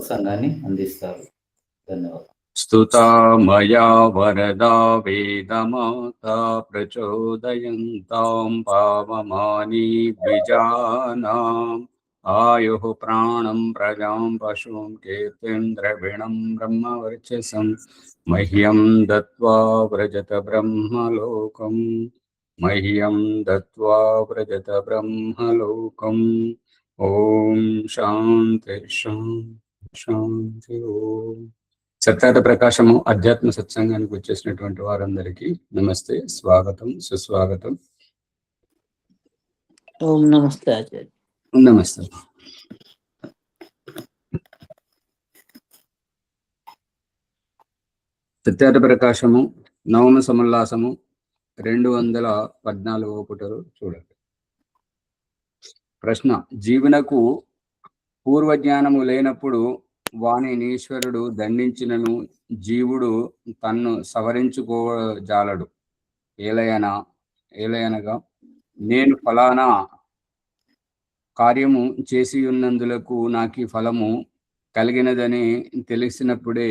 సంఘాన్ని అందిస్తారు. ధన్యవాదాలు. స్తుతా మయా వరదా వేదమాతా ప్రచోదయంతాం పావమాని ద్విజానాం ఆయుః ప్రాణం ప్రజాం పశుం కీర్తిం ద్రవిణం బ్రహ్మవర్చసం మహ్యం దత్వా వ్రజత బ్రహ్మలోకం మహ్యం దత్వా వ్రజత బ్రహ్మలోకం. ఓం శాంతి శాంతి. ఓం. సత్యార్థ ప్రకాశము అధ్యాత్మ సత్సంగానికి వచ్చేసినటువంటి వారందరికీ నమస్తే, స్వాగతం, సుస్వాగతం. ఓం నమస్తే ఆచార్య. నమస్తే. సత్యార్థ ప్రకాశము నవమ సమల్లాసము 214వ పుటలు చూడండి. ప్రశ్న: జీవునకు పూర్వజ్ఞానము లేనప్పుడు వాణిని ఈశ్వరుడు దండించినను జీవుడు తన్ను సవరించుకోజాలడు. ఏలయనగా నేను ఫలానా కార్యము చేసి ఉన్నందులకు నాకు ఫలము కలిగినదని తెలిసినప్పుడే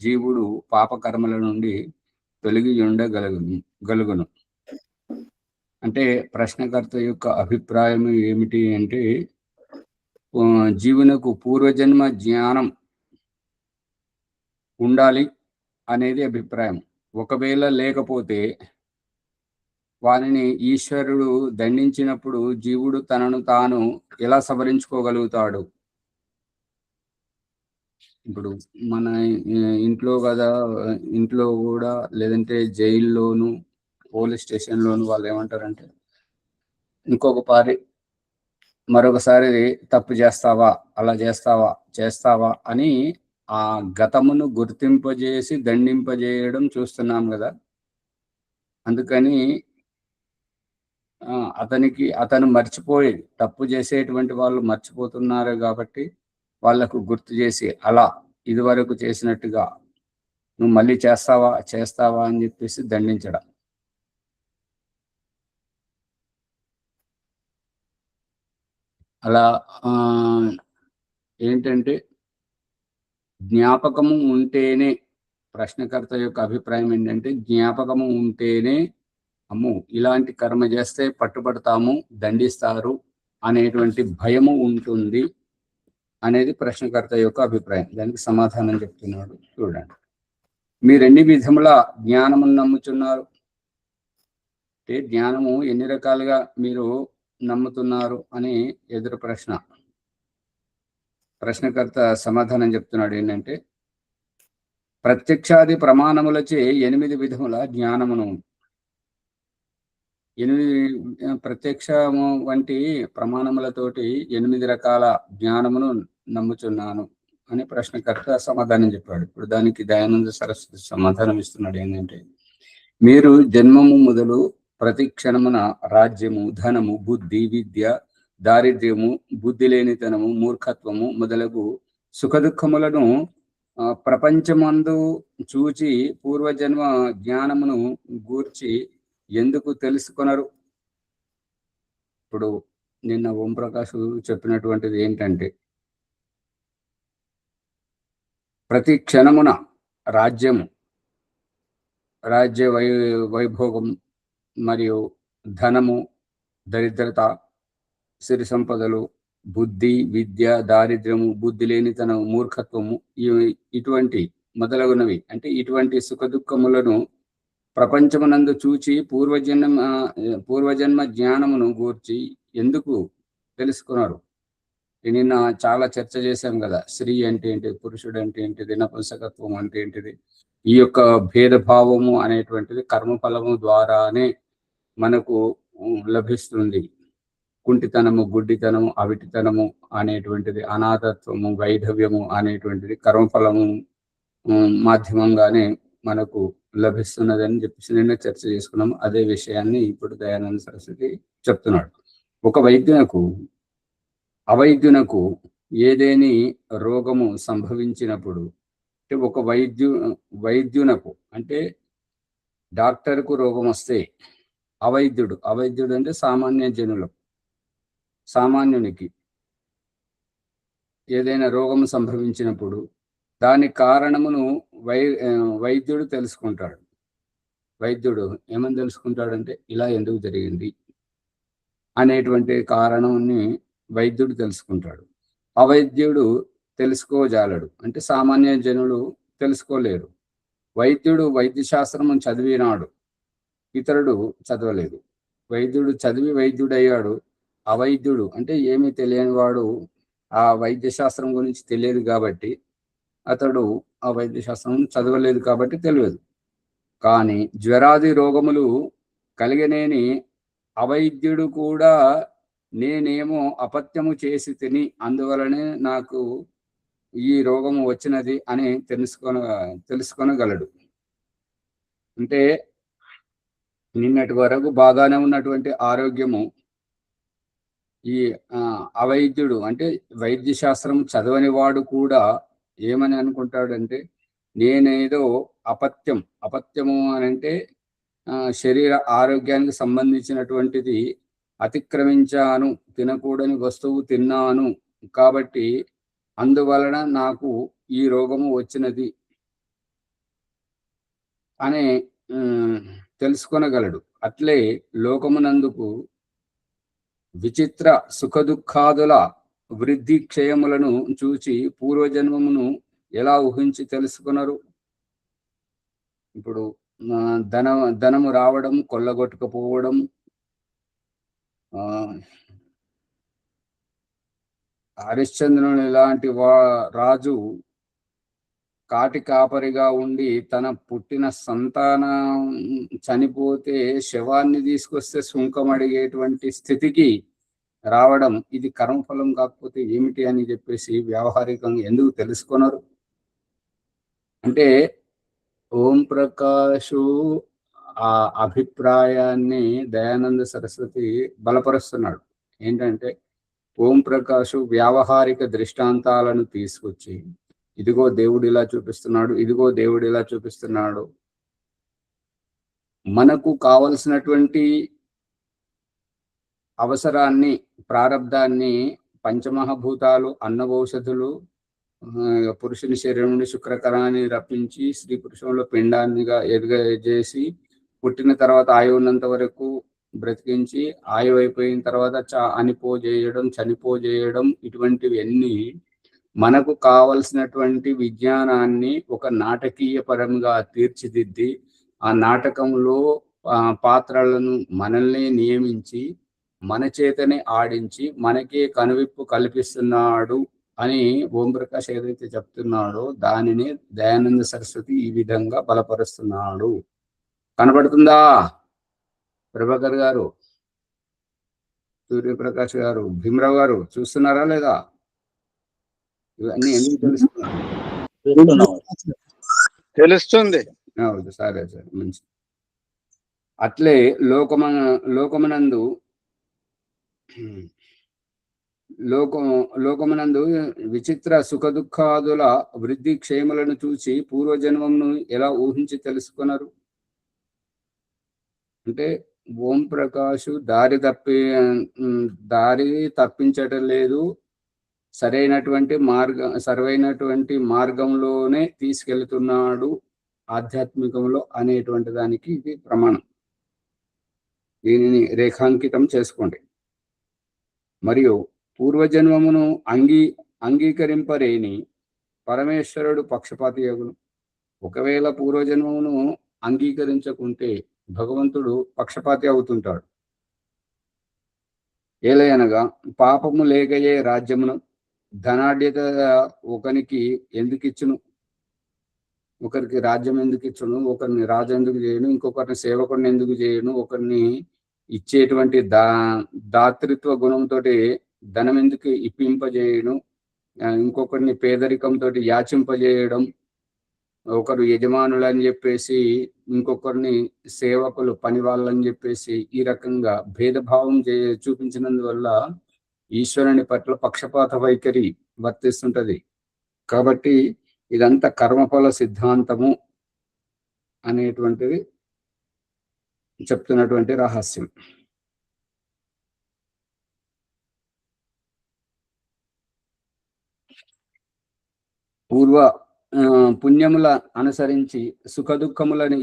జీవుడు పాపకర్మల నుండి తొలగి ఉండగలుగును. అంటే ప్రశ్నకర్త యొక్క అభిప్రాయం ఏమిటి అంటే, జీవునకు పూర్వజన్మ జ్ఞానం ఉండాలి అనేది అభిప్రాయం. ఒకవేళ లేకపోతే వారిని ఈశ్వరుడు దండించినప్పుడు జీవుడు తనను తాను ఎలా సవరించుకోగలుగుతాడు? ఇప్పుడు మన ఇంట్లో కూడా, లేదంటే జైల్లోను, పోలీస్ స్టేషన్లోను వాళ్ళు ఏమంటారంటే, మరొకసారి తప్పు చేస్తావా, అలా చేస్తావా అని ఆ గతమును గుర్తింపజేసి దండింపజేయడం చూస్తున్నాం కదా. అందుకని అతను మర్చిపోయి, తప్పు చేసేటువంటి వాళ్ళు మర్చిపోతున్నారు కాబట్టి వాళ్లకు గుర్తు చేసి, అలా ఇదివరకు చేసినట్టుగా నువ్వు మళ్ళీ చేస్తావా అని చెప్పేసి దండించడం. అలా ఏంటంటే జ్ఞాపకము ఉంటేనే, ప్రశ్నకర్త యొక్క అభిప్రాయం ఏంటంటే జ్ఞాపకము ఉంటేనే అమ్ము ఇలాంటి కర్మ చేస్తే పట్టుబడతాము, దండిస్తారు అనేటువంటి భయము ఉంటుంది అనేది ప్రశ్నకర్త యొక్క అభిప్రాయం. దానికి సమాధానం చెప్తున్నాడు చూడండి. మీరు ఎన్ని విధముల జ్ఞానమును నమ్ముతున్నారు అంటే, జ్ఞానము ఎన్ని రకాలుగా మీరు నమ్ముతున్నారు అని ఎదురు ప్రశ్న. ప్రశ్నకర్త సమాధానం చెప్తున్నాడు ఏంటంటే, ప్రత్యక్షాది ప్రమాణములచే 8 విధముల జ్ఞానమును, 8 ప్రత్యక్షము వంటి ప్రమాణములతోటి 8 రకాల జ్ఞానమును నమ్ముచున్నాను అని ప్రశ్నకర్త సమాధానం చెప్పాడు. ఇప్పుడు దానికి దయానంద సరస్వతి సమాధానం ఇస్తున్నాడు ఏంటంటే, మీరు జన్మము మొదలు ప్రతి క్షణమున రాజ్యము, ధనము, బుద్ధి, విద్య, దారిద్ర్యము, బుద్ధి లేనితనము, మూర్ఖత్వము మొదలగు సుఖదుఖములను ప్రపంచమందు చూచి పూర్వజన్మ జ్ఞానమును గూర్చి ఎందుకు తెలుసుకొనరు? ఇప్పుడు నిన్న ఓంప్రకాష్ చెప్పినటువంటిది ఏంటంటే, ప్రతి క్షణమున రాజ్య వైభోగం మరియు ధనము, దరిద్రత, సిరి సంపదలు, బుద్ధి, విద్య, దారిద్ర్యము, బుద్ధి లేనితనం, మూర్ఖత్వము, ఇటువంటి మొదలగునవి, అంటే ఇటువంటి సుఖదుఖములను ప్రపంచమునందు చూచి పూర్వజన్మ జ్ఞానమును గూర్చి ఎందుకు తెలుసుకున్నారు? నిన్న చాలా చర్చ చేశాం కదా. స్త్రీ అంటే ఏంటి, పురుషుడు అంటే ఏంటిది, నపుంసకత్వం అంటే ఏంటిది, ఈ యొక్క భేదభావము అనేటువంటిది కర్మఫలము ద్వారానే మనకు లభిస్తుంది. కుంటితనము, గుడ్డితనము, అవిటితనము అనేటువంటిది, అనాథత్వము, వైధవ్యము అనేటువంటిది కర్మఫలము మాధ్యమంగానే మనకు లభిస్తున్నదని చెప్పేసి నిన్న చర్చ చేసుకున్నాము. అదే విషయాన్ని ఇప్పుడు దయానంద సరస్వతి చెప్తున్నాడు. ఒక అవైద్యునకు ఏదేని రోగము సంభవించినప్పుడు, అంటే ఒక వైద్యునకు అంటే డాక్టర్కు రోగం వస్తే, అవైద్యుడు అంటే సామాన్యునికి ఏదైనా రోగము సంభవించినప్పుడు దాని కారణమును వైద్యుడు తెలుసుకుంటాడు. వైద్యుడు ఏమని తెలుసుకుంటాడంటే ఇలా ఎందుకు జరిగింది అనేటువంటి కారణాన్ని వైద్యుడు తెలుసుకుంటాడు. అవైద్యుడు తెలుసుకోజాలడు, అంటే సామాన్య జనులు తెలుసుకోలేరు. వైద్యుడు వైద్య శాస్త్రము చదివినాడు, ఇతరుడు చదవలేదు. వైద్యుడు చదివి వైద్యుడయ్యాడు, అవైద్యుడు అంటే ఏమీ తెలియని వాడు, ఆ వైద్య శాస్త్రం గురించి తెలియదు కాబట్టి అతడు ఆ వైద్య శాస్త్రం చదవలేదు కాబట్టి తెలియదు. కానీ జ్వరాది రోగములు కలిగనేని అవైద్యుడు కూడా నేనేమో అపత్యము చేసి తిని అందువలనే నాకు ఈ రోగము వచ్చినది అని తెలుసుకొనగలడు. అంటే నిన్నటి వరకు బాగానే ఉన్నటువంటి ఆరోగ్యము ఈ అవైద్యుడు అంటే వైద్య శాస్త్రం చదవని వాడు కూడా ఏమని అనుకుంటాడంటే నేనేదో అపత్యము అని అంటే శరీర ఆరోగ్యానికి సంబంధించినటువంటిది అతిక్రమించాను, తినకూడని వస్తువు తిన్నాను కాబట్టి అందువలన నాకు ఈ రోగము వచ్చినది అని తెలుసుకొనగలడు. అట్లే లోకమునందుకు విచిత్ర సుఖదుఖాదుల వృద్ధి క్షయములను చూచి పూర్వజన్మమును ఎలా ఊహించి తెలుసుకున్నారు? ఇప్పుడు ధనము రావడం, కొల్లగొట్టుకుపోవడం, హరిశ్చంద్రుని లాంటి రాజు కాటి కాపరిగా ఉండి తన పుట్టిన సంతానం చనిపోతే శవాన్ని తీసుకొస్తే సుంకం అడిగేటువంటి స్థితికి రావడం, ఇది కర్మఫలం కాకపోతే ఏమిటి అని చెప్పేసి వ్యావహారికంగా ఎందుకు తెలుసుకున్నారు? అంటే ఓం ప్రకాషు ఆ అభిప్రాయాన్ని దయానంద సరస్వతి బలపరుస్తున్నాడు. ఏంటంటే ఓం ప్రకాషు వ్యావహారిక దృష్టాంతాలను తీసుకొచ్చి ఇదిగో దేవుడు ఇలా చూపిస్తున్నాడు, ఇదిగో దేవుడు ఇలా చూపిస్తున్నాడు, మనకు కావలసినటువంటి అవసరాన్ని, ప్రారబ్ధాన్ని పంచమహాభూతాలు, అన్నవౌషధులు, పురుషుని శరీరం నుండి శుక్రకణాన్ని రప్పించి స్త్రీ పురుషంలో పిండాన్నిగా ఎదుగజేసి పుట్టిన తర్వాత ఆయువు ఉన్నంత వరకు బ్రతికించి ఆయువు అయిపోయిన తర్వాత చనిపోజేయడం ఇటువంటివి అన్ని మనకు కావలసినటువంటి విజ్ఞానాన్ని ఒక నాటకీయ పరంగా తీర్చిదిద్ది ఆ నాటకంలో పాత్రలను మనల్ని నియమించి మన చేతనే ఆడించి మనకే కనువిప్పు కల్పిస్తున్నాడు అని ఓం ప్రకాష్ ఏదైతే చెప్తున్నాడో దానిని దయానంద సరస్వతి ఈ విధంగా బలపరుస్తున్నాడు. కనబడుతుందా ప్రభాకర్ గారు, సూర్యప్రకాష్ గారు, భీమరావు గారు, చూస్తున్నారా లేదా? ఇవన్నీ ఎందుకు తెలుస్తుంది? సరే సరే, మంచి. అట్లే లోకమునందు విచిత్ర సుఖదుఖాదుల వృద్ధి క్షేమలను చూసి పూర్వజన్మమును ఎలా ఊహించి తెలుసుకున్నారు? అంటే ఓం ప్రకాష్ దారి తప్పించటం లేదు, సరైనటువంటి మార్గంలోనే తీసుకెళ్తున్నాడు ఆధ్యాత్మికంలో అనేటువంటి దానికి ఇది ప్రమాణం. దీనిని రేఖాంకితం చేసుకోండి. మరియు పూర్వజన్మమును అంగీకరింపరేని పరమేశ్వరుడు పక్షపాతి యగును. ఒకవేళ పూర్వజన్మమును అంగీకరించకుంటే భగవంతుడు పక్షపాతి అవుతుంటాడు. ఏలయనగా పాపము లేకయే రాజ్యమును ధనాఢ్యత ఒకరికి ఎందుకు ఇచ్చును? ఒకరికి రాజ్యం ఎందుకు ఇచ్చును? ఒకరిని రాజు ఎందుకు చేయను? ఇంకొకరిని సేవకుడిని ఎందుకు చేయను? ఒకరిని ఇచ్చేటువంటి దాతృత్వ గుణంతో ధనం ఎందుకు ఇప్పింపజేయను? ఇంకొకరిని పేదరికంతో యాచింపజేయడం, ఒకరు యజమానులు అని చెప్పేసి ఇంకొకరిని సేవకులు పని వాళ్ళని చెప్పేసి ఈ రకంగా భేదభావం చూపించినందువల్ల ఈశ్వరుని పట్ల పక్షపాత వైఖరి వర్తిస్తుంటది. కాబట్టి ఇదంతా కర్మఫల సిద్ధాంతము అనేటువంటిది చెప్తున్నటువంటి రహస్యం. పూర్వ పుణ్యముల అనుసరించి సుఖదుఖములను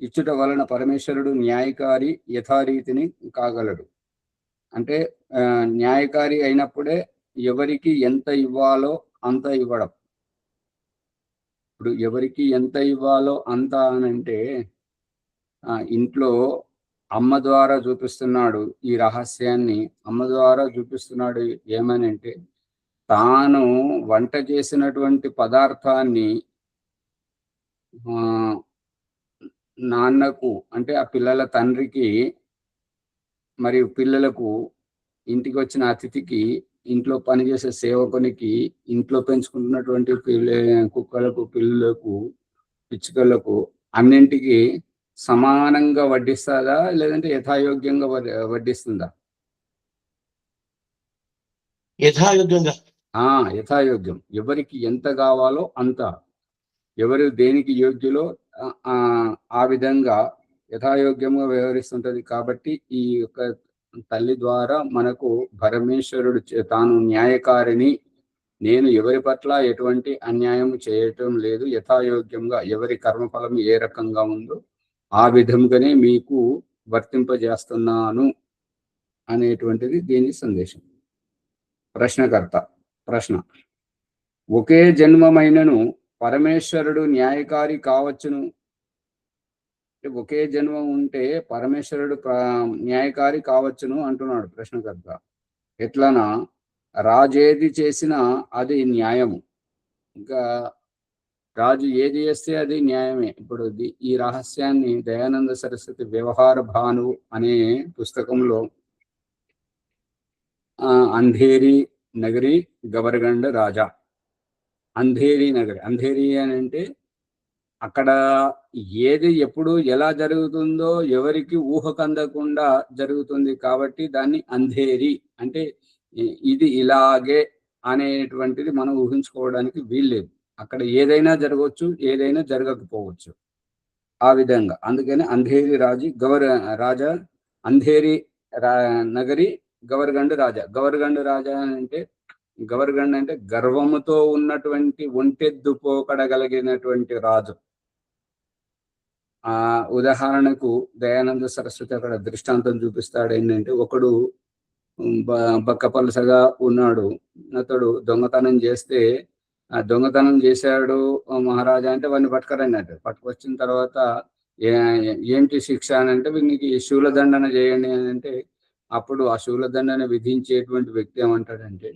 ఇచ్చుట వలన పరమేశ్వరుడు న్యాయకారి యథారీతిని కాగలడు. అంటే న్యాయకారి అయినప్పుడే ఎవరికి ఎంత ఇవ్వాలో అంత ఇవ్వడం. ఇప్పుడు ఎవరికి ఎంత ఇవ్వాలో అంత అనంటే ఇంట్లో అమ్మ ద్వారా చూపిస్తున్నాడు ఈ రహస్యాన్ని. అమ్మ ద్వారా చూపిస్తున్నాడు ఏమనంటే, తాను వంట చేసినటువంటి పదార్థాన్ని నాన్నకు అంటే ఆ పిల్లల తండ్రికి మరియు పిల్లలకు, ఇంటికి వచ్చిన అతిథికి, ఇంట్లో పనిచేసే సేవకునికి, ఇంట్లో పెంచుకుంటున్నటువంటి కుక్కలకు, పిల్లులకు, పిచ్చుకలకు అన్నింటికి సమానంగా వడ్డిస్తుందా లేదంటే యథాయోగ్యంగా వడ్డిస్తుందా? యథాయోగ్యంగా. యథాయోగ్యం. ఎవరికి ఎంత కావాలో అంత, ఎవరు దేనికి యోగ్యులో ఆ విధంగా యథాయోగ్యంగా వ్యవహరిస్తుంటది. కాబట్టి ఈ యొక్క తల్లి ద్వారా మనకు పరమేశ్వరుడు తాను న్యాయకారిని, నేను ఎవరి పట్ల ఎటువంటి అన్యాయం చేయటం లేదు, యథాయోగ్యంగా ఎవరి కర్మఫలం ఏ రకంగా ఉందో ఆ విధంగానే మీకు వర్తింపజేస్తున్నాను అనేటువంటిది దీని సందేశం. ప్రశ్నకర్త ప్రశ్న: ఒకే జన్మమైనను పరమేశ్వరుడు న్యాయకారి కావచ్చును. ఒకే జన్మ ఉంటే పరమేశ్వరుడు న్యాయకారి కావచ్చును అంటున్నాడు ప్రశ్నకర్త. ఎట్లనా? రాజేది చేసినా అది న్యాయము. ఇంకా రాజు ఏది చేస్తే అది న్యాయమే. ఇప్పుడు ఈ రహస్యాన్ని దయానంద సరస్వతి వ్యవహార భాను అనే పుస్తకంలో అంధేరి నగరి గవర్గండ రాజా, అంధేరి నగరి, అంధేరి అని అంటే అక్కడ ఏది ఎప్పుడు ఎలా జరుగుతుందో ఎవరికి ఊహకందకుండా జరుగుతుంది కాబట్టి దాన్ని అంధేరి అంటే ఇది ఇలాగే అనేటువంటిది మనం ఊహించుకోవడానికి వీల్లేదు. అక్కడ ఏదైనా జరగవచ్చు, ఏదైనా జరగకపోవచ్చు. ఆ విధంగా అందుకని అంధేరి రాజా అంధేరి నగరి గవర్గండ రాజా. గవర్గండ రాజా అంటే, గవర్గండ అంటే గర్వముతో ఉన్నటువంటి ఒంటెద్దు పోకడగలిగినటువంటి రాజు. ఉదాహరణకు దయానంద సరస్వతి అక్కడ దృష్టాంతం చూపిస్తాడు. ఏంటంటే, ఒకడు బక్కపలసగా ఉన్నాడు, అతడు దొంగతనం చేస్తే, దొంగతనం చేశాడు మహారాజా అంటే వాడిని పట్టుకరన్నట్టు. పట్టుకొచ్చిన తర్వాత ఏంటి శిక్ష అని అంటే, వీనికి శూలదండన చేయండి అని అంటే, అప్పుడు ఆ శూలదండన విధించేటువంటి వ్యక్తి ఏమంటాడంటే,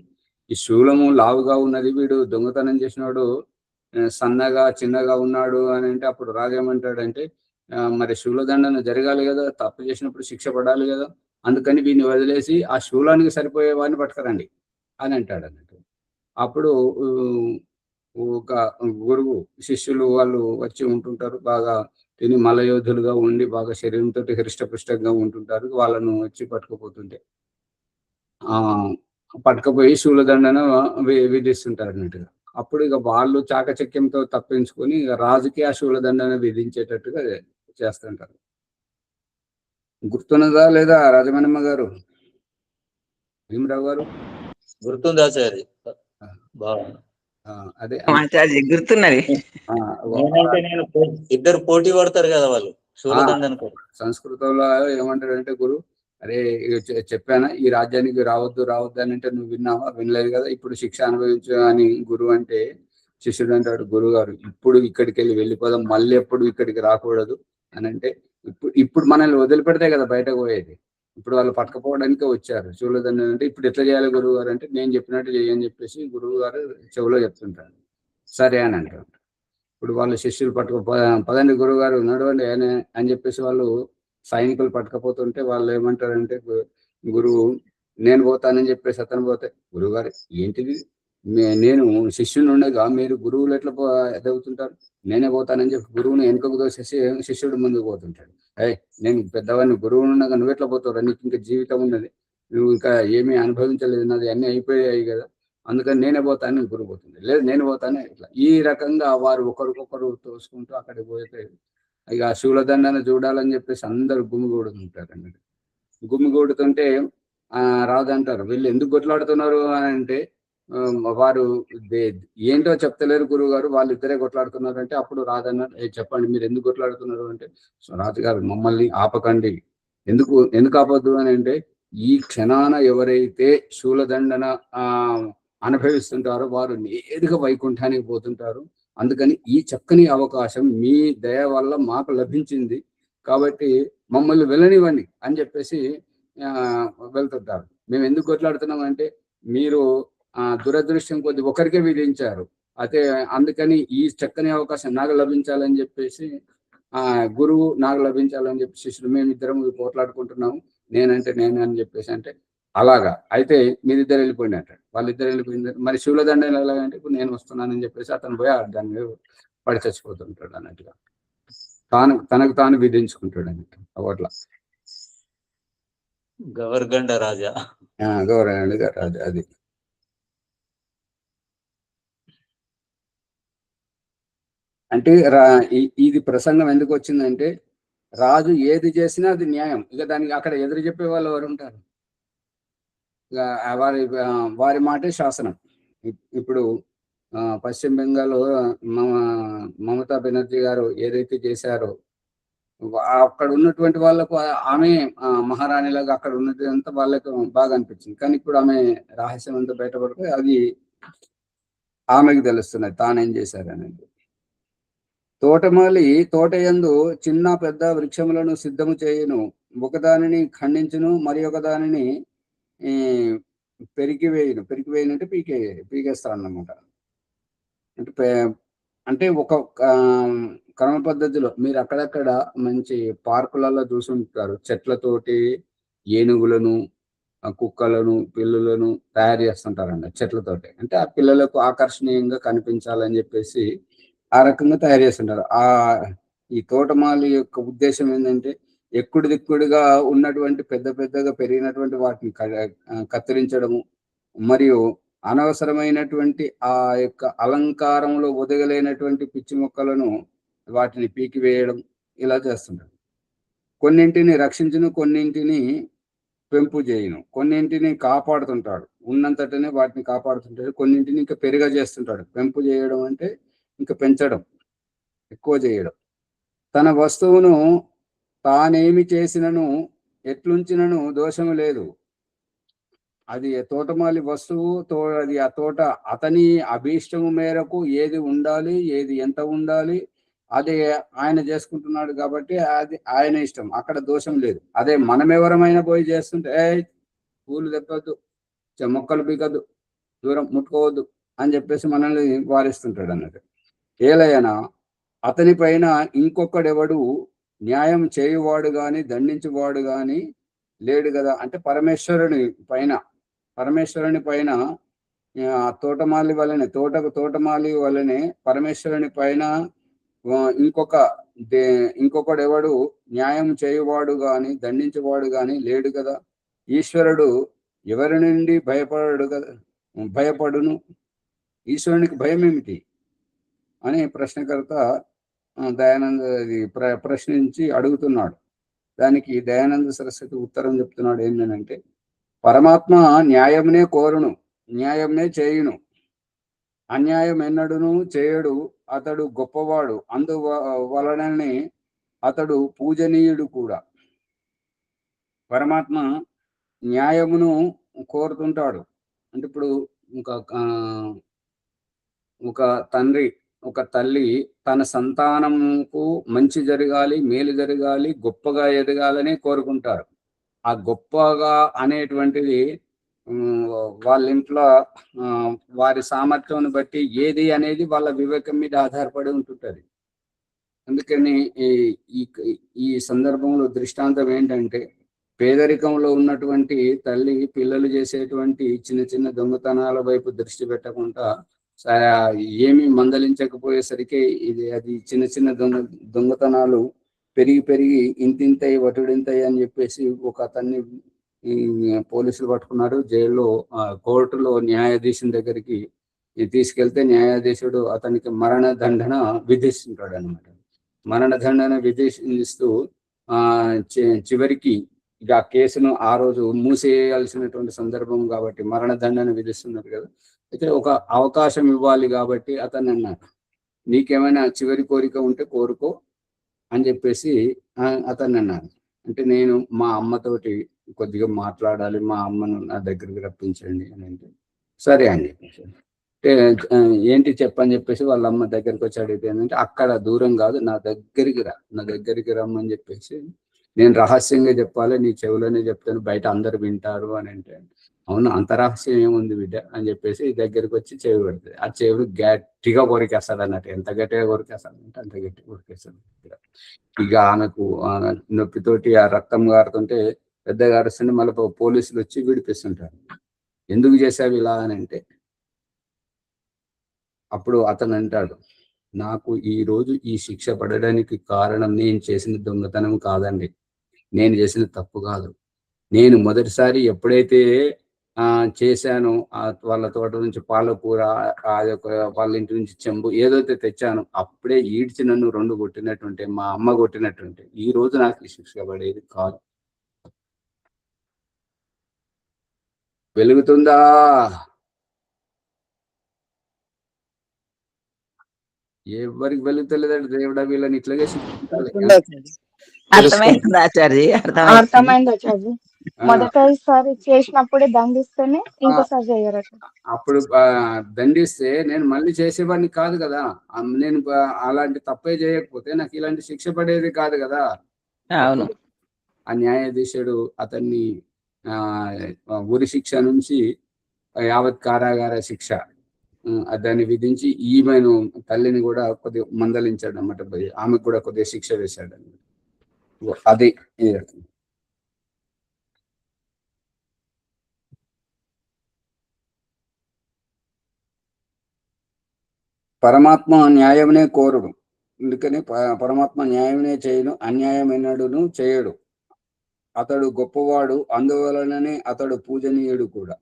ఈ శూలము లావుగా ఉన్నది, వీడు దొంగతనం చేసినాడు సన్నగా చిన్నగా ఉన్నాడు అని అంటే, అప్పుడు రాజు ఏమంటాడంటే, మరి శూలదండన జరగాలి కదా, తప్పు చేసినప్పుడు శిక్ష పడాలి కదా, అందుకని వీడిని వదిలేసి ఆ శూలానికి సరిపోయే వాడిని పట్టుకరండి అని అంటాడు అన్నట్టు. అప్పుడు ఒక గురువు శిష్యులు వాళ్ళు వచ్చి ఉంటుంటారు, బాగా తిని మలయోధులుగా ఉండి బాగా శరీరంతో హృష్టపుష్టంగా ఉంటుంటారు. వాళ్ళను వచ్చి పట్టుకుపోతుంటే పట్టుకపోయి శూలదండన విధిస్తుంటారు అన్నట్టుగా. అప్పుడు ఇక వాళ్ళు చాకచక్యంతో తప్పించుకొని రాజుకి ఆ శూలదండన విధించేటట్టుగా చేస్తుంటారు. గుర్తున్నదా లేదా రాజమణమ్మ గారు, భీమరావు గారు? గుర్తుందా సార్? అదే గుర్తున్నది. నేను ఇద్దరు పోటీ పడతారు కదా వాళ్ళు శూలదండన. సంస్కృతంలో ఏమంటారంటే, గురు అరే చెప్పానా ఈ రాజ్యానికి రావద్దు అని అంటే నువ్వు విన్నావా? వినలేదు కదా, ఇప్పుడు శిక్ష అనుభవించు అని గురువు అంటే, శిష్యుడు అంటాడు, గురువు గారు ఇప్పుడు ఇక్కడికి వెళ్ళిపోదాం, మళ్ళీ ఎప్పుడు ఇక్కడికి రాకూడదు అని అంటే, ఇప్పుడు మనల్ని వదిలిపెడితే కదా బయటకు పోయేది. ఇప్పుడు వాళ్ళు పట్టుకపోవడానికే వచ్చారు శూలదండన అంటే, ఇప్పుడు ఎట్లా చేయాలి గురువు గారు అంటే, నేను చెప్పినట్టు చేయని చెప్పేసి గురువు గారు చెవిలో చెప్తుంటాడు. సరే అని అంటారు. ఇప్పుడు వాళ్ళు శిష్యులు పదండి గురువు గారు నడవండి అని చెప్పేసి వాళ్ళు సైనికులు పట్టుకపోతుంటే వాళ్ళు ఏమంటారంటే, గురువు నేను పోతానని చెప్పేసి అతను పోతే, గురువు గారు ఏంటిది, నేను శిష్యుని ఉండగా మీరు గురువులు ఎట్లా ఎదుగుతుంటారు, నేనే పోతానని చెప్పి గురువుని వెనుకకు దోసేసి శిష్యుడు ముందుకు పోతుంటాడు. నేను పెద్దవాడిని, గురువుని ఉండగా నువ్వు ఎట్లా పోతావు, నీకు ఇంకా జీవితం ఉన్నది, నువ్వు ఇంకా ఏమీ అనుభవించలేదు, నాది అన్నీ అయిపోయాయి కదా, అందుకని నేనే పోతానని గురువు పోతుంది, లేదు నేను పోతానే. ఇట్లా ఈ రకంగా వారు ఒకరికొకరు తోసుకుంటూ అక్కడికి పోతే ఇక శూలదండన చూడాలని చెప్పేసి అందరు గుమిగూడుతుంటారు అన్నట్టు. గుమిగూడుతుంటే రాజు అంటారు, వీళ్ళు ఎందుకు కొట్లాడుతున్నారు అని అంటే, వారు ఏంటో చెప్తలేరు గురువు గారు, వాళ్ళిద్దరే కొట్లాడుతున్నారు అంటే అప్పుడు రాజన్నారు, చెప్పండి మీరు ఎందుకు కొట్లాడుతున్నారు అంటే, సో రాజుగారు మమ్మల్ని ఆపకండి. ఎందుకు ఆపొద్దు అని అంటే, ఈ క్షణాన ఎవరైతే శూలదండన అనుభవిస్తుంటారో వారు నేరుగా వైకుంఠానికి పోతుంటారు. అందుకని ఈ చక్కని అవకాశం మీ దయ వల్ల మాకు లభించింది కాబట్టి మమ్మల్ని వెళ్ళనివ్వండి అని చెప్పేసి వెళ్తుంటారు. మేము ఎందుకు కొట్లాడుతున్నాం అంటే, మీరు దురదృష్టం కొద్ది ఒకరికే విధించారు, అయితే అందుకని ఈ చక్కని అవకాశం నాకు లభించాలని చెప్పేసి గురువు నాకు లభించాలని చెప్పి శిష్యులు మేమిద్దరం పోట్లాడుకుంటున్నాము, నేనంటే నేనే అని చెప్పేసి అంటే, అలాగా అయితే మీరిద్దరు వెళ్ళిపోయింది అంటాడు. వాళ్ళిద్దరు వెళ్ళిపోయింది మరి శూలదండ ఎలాగంటే, ఇప్పుడు నేను వస్తున్నానని చెప్పేసి అతను పోయి దాన్ని పడి చచ్చిపోతుంటాడు అన్నట్టుగా, తనకు తాను విధించుకుంటాడు అన్నట్టు. అట్లా గవర్గండ రాజా, గౌరవండి రాజా. అది అంటే ఇది ప్రసంగం ఎందుకు వచ్చిందంటే, రాజు ఏది చేసినా అది న్యాయం. ఇక దానికి అక్కడ ఎదురు చెప్పే వాళ్ళు ఎవరు ఉంటారు? వారి మాటే శాసనం. ఇప్పుడు పశ్చిమ బెంగాల్ మమతా బెనర్జీ గారు ఏదైతే చేశారో, అక్కడ ఉన్నటువంటి వాళ్ళకు ఆమె మహారాణిలాగా అక్కడ ఉన్నది అంతా వాళ్ళకు బాగా అనిపించింది. కానీ ఇప్పుడు ఆమె రహస్యం అంతా బయటపడితే అది ఆమెకు తెలుస్తున్నది తానేం చేశారనేది. తోటమాలి తోటయందు చిన్న పెద్ద వృక్షములను సిద్ధము చేయును, ఒకదానిని ఖండించును, మరి ఒక దానిని పెరికివేయను అంటే పీకేస్తానమాట. అంటే ఒక క్రమ పద్ధతిలో మీరు అక్కడక్కడ మంచి పార్కులలో చూసుంటారు, చెట్లతోటి ఏనుగులను, కుక్కలను, పిల్లులను తయారు చేస్తుంటారండి చెట్లతోటి. అంటే ఆ పిల్లలకు ఆకర్షణీయంగా కనిపించాలని చెప్పేసి ఆ రకంగా తయారు చేస్తుంటారు. ఈ తోటమాలి యొక్క ఉద్దేశం ఏంటంటే, ఎక్కుడు దిక్కుడుగా ఉన్నటువంటి పెద్దగా పెరిగినటువంటి వాటిని కత్తిరించడము, మరియు అనవసరమైనటువంటి ఆ యొక్క అలంకారంలో ఒదగలేనటువంటి పిచ్చి మొక్కలను వాటిని పీకివేయడం, ఇలా చేస్తుంటాడు. కొన్నింటిని రక్షించును, కొన్నింటిని పెంపు చేయును, కొన్నింటిని కాపాడుతుంటాడు, ఉన్నంతటనే వాటిని కాపాడుతుంటాడు, కొన్నింటిని ఇంకా పెరుగ చేస్తుంటాడు. పెంపు చేయడం అంటే ఇంకా పెంచడం, ఎక్కువ చేయడం. తన వస్తువును తానేమి చేసినను ఎట్లుంచినను దోషము లేదు. అది తోటమాలి వస్తువు, అది ఆ తోట అతని అభీష్టము మేరకు ఏది ఉండాలి, ఏది ఎంత ఉండాలి, అది ఆయన చేసుకుంటున్నాడు కాబట్టి అది ఆయన ఇష్టం, అక్కడ దోషం లేదు. అదే మనం ఎవరమైనా పోయి చేస్తుంటే, పూలు తెప్పద్దు, మొక్కలు పీకద్దు, దూరం ముట్టుకోవద్దు అని చెప్పేసి మనల్ని వారిస్తుంటాడు అన్నట్టు. ఏలైనా అతని పైన ఇంకొకడెవడు న్యాయం చేయువాడు గాని దండించువాడు గాని లేడు కదా. అంటే పరమేశ్వరుని పైన తోటమాలి వలనే పరమేశ్వరుని పైన ఇంకొకడెవడు న్యాయం చేయువాడు గాని దండించేవాడు గాని లేడు కదా. ఈశ్వరుడు ఎవరి నుండి భయపడును, ఈశ్వరునికి భయం ఏమిటి అని ప్రశ్నకర్త దయానంద ప్రశ్నించి అడుగుతున్నాడు. దానికి దయానంద సరస్వతి ఉత్తరం చెప్తున్నాడు ఏంటంటే, పరమాత్మ న్యాయంనే కోరును, న్యాయంనే చేయును, అన్యాయం ఎన్నడును చేయడు, అతడు గొప్పవాడు, అందువలననే అతడు పూజనీయుడు కూడా. పరమాత్మ న్యాయమును కోరుతుంటాడు. అంటే ఇప్పుడు ఒక తల్లి తన సంతానముకు మంచి జరగాలి, మేలు జరగాలి, గొప్పగా ఎదగాలని కోరుకుంటారు. ఆ గొప్పగా అనేటువంటిది వాళ్ళ ఇంట్లో వారి సామర్థ్యం బట్టి ఏది అనేది వాళ్ళ వివేకం మీద ఆధారపడి ఉంటుంటది. అందుకని ఈ సందర్భంలో దృష్టాంతం ఏంటంటే, పేదరికంలో ఉన్నటువంటి తల్లి పిల్లలు చేసేటువంటి చిన్న దొంగతనాల వైపు దృష్టి పెట్టకుండా ఏమి మందలించకపోయేసరికి అది చిన్న దొంగతనాలు పెరిగి ఇంతింతయి వటుడింతయి అని చెప్పేసి ఒక అతన్ని పోలీసులు పట్టుకున్నారు. జైల్లో కోర్టులో న్యాయాధీశుని దగ్గరికి తీసుకెళ్తే న్యాయాధీశుడు అతనికి మరణదండన విధిస్తుంటాడు అనమాట. మరణదండన విధిస్తూ చివరికి ఇక ఆ కేసును ఆ రోజు మూసేయాల్సినటువంటి సందర్భం కాబట్టి మరణదండన విధిస్తున్నారు కదా. అయితే ఒక అవకాశం ఇవ్వాలి కాబట్టి అతను అన్నాడు, నీకేమైనా చివరి కోరిక ఉంటే కోరుకో అని చెప్పేసి అతన్ని అన్నాను. అంటే నేను మా అమ్మతోటి కొద్దిగా మాట్లాడాలి, మా అమ్మను నా దగ్గరికి రప్పించండి అని అంటే సరే అని చెప్పేసి అంటే ఏంటి చెప్పని చెప్పేసి వాళ్ళ అమ్మ దగ్గరికి వచ్చి అడిగితే ఏంటంటే అక్కడ దూరం కాదు, నా దగ్గరికి రమ్మని చెప్పేసి నేను రహస్యంగా చెప్పాలి, నీ చెవులోనే చెప్తాను, బయట అందరు వింటారు అని అంటే అవును అంత రహస్యం ఏముంది బిడ్డ అని చెప్పేసి దగ్గరికి వచ్చి చెవి పెడుతుంది. ఆ చెవులు గట్టిగా కొరికేస్తాడు అన్నట్టు. ఎంత గట్టిగా కొరికేస్తాడు అంటే అంత గట్టిగా కొరికేస్తాడు. ఇక ఆమెకు నొప్పితోటి ఆ రక్తం గారుతుంటే పెద్దగా అరుస్తుంటే మళ్ళీ పోలీసులు వచ్చి విడిపిస్తుంటారు. ఎందుకు చేశావు ఇలా అని అంటే అప్పుడు అతను అంటాడు, నాకు ఈ రోజు ఈ శిక్ష పడడానికి కారణం నేను చేసిన దొంగతనం కాదండి, నేను చేసిన తప్పు కాదు. నేను మొదటిసారి ఎప్పుడైతే చేశాను వాళ్ళ తోట నుంచి పాలకూర, వాళ్ళ ఇంటి నుంచి చెంబు ఏదైతే తెచ్చాను అప్పుడే ఈడ్చి నన్ను 2 కొట్టినట్టుంటే, మా అమ్మ కొట్టినట్టుంటే ఈ రోజు నాకు ఈ శిక్ష పడేది కాదు. వెలుగుతుందా? ఎవరికి వెలుగుతలేదండి. దేవుడా వీళ్ళని ఇట్లాగే శిక్షించాలి. అర్థమైంది ఆచార్య, అర్థమైంది ఆచార్య. మొదటిసారి చేసినప్పుడే దండిస్తేనే ఇంకోసారి చేయరు. అప్పుడు దండిస్తే నేను మళ్ళీ చేసేవాడిని కాదు కదా. నేను అలాంటి తప్పే చేయకపోతే నాకు ఇలాంటి శిక్ష పడేది కాదు కదా. అవును. ఆ న్యాయాధీశుడు అతన్ని ఉరి శిక్ష నుంచి యావత్ కారాగార శిక్ష దాన్ని విధించి ఈమెను తల్లిని కూడా కొద్దిగా మందలించాడు అన్నమాట. ఆమెకు కూడా కొద్దిగా శిక్ష వేశాడు అన్నమాట. అది ఈ రకం. పరమాత్మ న్యాయమునే కోరుడు, అందుకని పరమాత్మ న్యాయమునే చేయను, అన్యాయమైనడును చేయడు. అతడు గొప్పవాడు, అందువలననే అతడు పూజనీయుడు కూడా.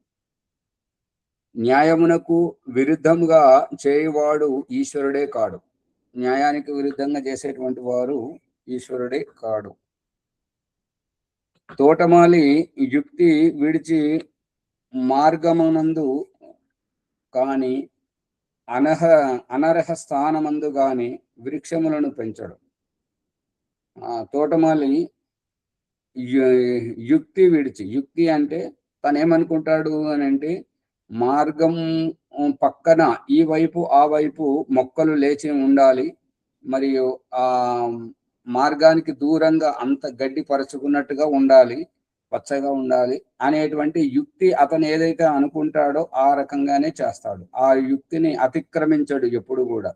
న్యాయమునకు విరుద్ధంగా చేయవాడు ఈశ్వరుడే కాడు. న్యాయానికి విరుద్ధంగా చేసేటువంటి వారు ఈశ్వరుడే కాడు. తోటమాలి యుక్తి విడిచి మార్గమునందు కాని అనర్హ స్థానమందు గాని వృక్షములను పెంచడు. తోటమాలి యుక్తి విడిచి, యుక్తి అంటే తను ఏమనుకుంటాడు అని అంటే మార్గం పక్కన ఈ వైపు ఆ వైపు మొక్కలు లేచి ఉండాలి, మరియు ఆ మార్గానికి దూరంగా అంత గడ్డి పరుచుకున్నట్టుగా ఉండాలి, పచ్చగా ఉండాలి అనేటువంటి యుక్తి అతను ఏదైతే అనుకుంటాడో ఆ రకంగానే చేస్తాడు. ఆ యుక్తిని అతిక్రమించడు ఎప్పుడు కూడా.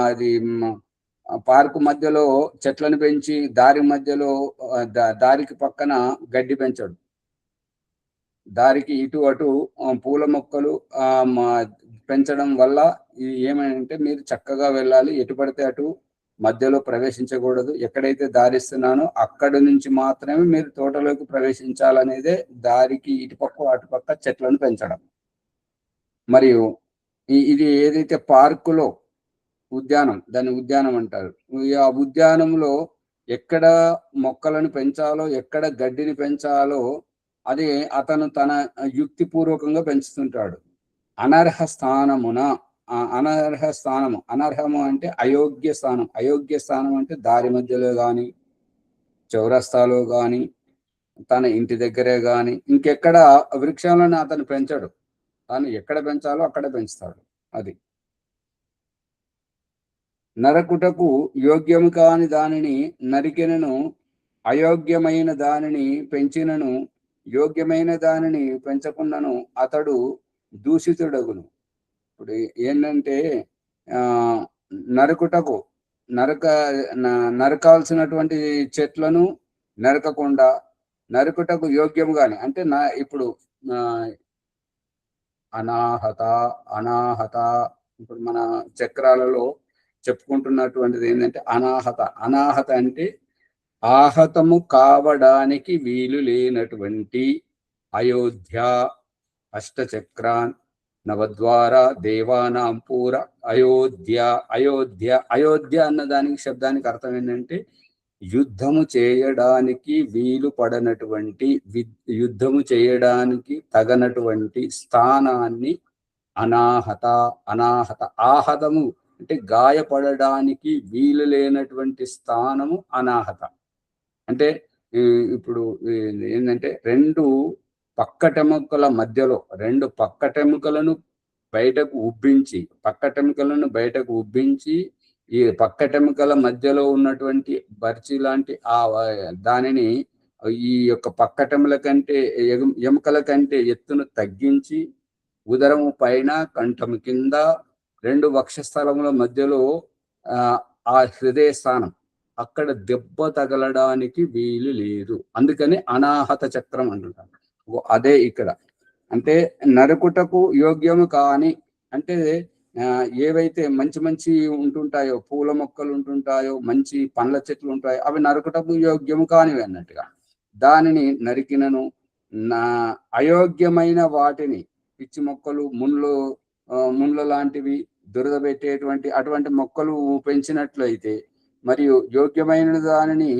అది పార్కు మధ్యలో చెట్లను పెంచి దారి మధ్యలో దారికి పక్కన గడ్డి పెంచడు. దారికి ఇటు అటు పూల మొక్కలు పెంచడం వల్ల ఏమంటే మీరు చక్కగా వెళ్ళాలి, ఎటు పడితే అటు మధ్యలో ప్రవేశించకూడదు, ఎక్కడైతే దారిస్తున్నానో అక్కడి నుంచి మాత్రమే మీరు తోటలోకి ప్రవేశించాలనేదే దారికి ఇటుపక్క అటుపక్క చెట్లను పెంచడం. మరియు ఇది ఏదైతే పార్కులో ఉద్యానం, దాన్ని ఉద్యానం అంటారు. ఆ ఉద్యానంలో ఎక్కడ మొక్కలను పెంచాలో, ఎక్కడ గడ్డిని పెంచాలో అది అతను తన యుక్తిపూర్వకంగా పెంచుతుంటాడు. అనర్హ స్థానమున, అనర్హ స్థానము, అనర్హము అంటే అయోగ్య స్థానం, అయోగ్య స్థానం అంటే దారి మధ్యలో కానీ, చౌరస్తాలో కానీ, తన ఇంటి దగ్గరే కానీ ఇంకెక్కడ వృక్షాలను అతను పెంచడు. తాను ఎక్కడ పెంచాలో అక్కడ పెంచుతాడు. అది నరకుటకు యోగ్యము కాని దానిని నరికినను, అయోగ్యమైన దానిని పెంచినను, యోగ్యమైన దానిని పెంచకుండాను అతడు దూషితుడగును. ఇప్పుడు ఏంటంటే నరకుటకు నరకాల్సినటువంటి చెట్లను నరకకుండా, నరకుటకు యోగ్యము గాని అంటే ఇప్పుడు అనాహత ఇప్పుడు మన చక్రాలలో చెప్పుకుంటున్నటువంటిది ఏంటంటే అనాహత అంటే ఆహతము కావడానికి వీలు లేనటువంటి అయోధ్య, అష్టచక్రాన్, నవద్వార, దేవానాం పూర, అయోధ్య. అయోధ్య అన్న దానికి శబ్దానికి అర్థం ఏంటంటే యుద్ధము చేయడానికి వీలు పడనటువంటి, యుద్ధము చేయడానికి తగనటువంటి స్థానాన్ని అనాహత. అనాహత ఆహతము అంటే గాయపడడానికి వీలు లేనటువంటి స్థానము అనాహత. అంటే ఇప్పుడు ఏంటంటే రెండు పక్కటెముకల మధ్యలో రెండు పక్కటెముకలను బయటకు ఉబ్బించి ఈ పక్కటెముకల మధ్యలో ఉన్నటువంటి బర్చి లాంటి దానిని ఈ యొక్క పక్కటెముల కంటే ఎముకల కంటే ఎత్తును తగ్గించి ఉదరము పైన కంఠము కింద రెండు వక్షస్థలముల మధ్యలో ఆ హృదయ స్థానం అక్కడ దెబ్బ తగలడానికి వీలు లేదు. అందుకని అనాహత చక్రం అంటుంటారు. అదే ఇక్కడ అంటే నరుకుటకు యోగ్యము కాని అంటే ఏవైతే మంచి మంచి ఉంటుంటాయో, పూల మొక్కలు ఉంటుంటాయో, మంచి పండ్ల చెట్లు ఉంటాయో అవి నరుకుటకు యోగ్యము కానివి అన్నట్టుగా దానిని నరికినను అయోగ్యమైన వాటిని పిచ్చి మొక్కలు ముళ్ళ లాంటివి దురద పెట్టేటువంటి అటువంటి మొక్కలు పెంచినట్లయితే మరియు యోగ్యమైన దానిని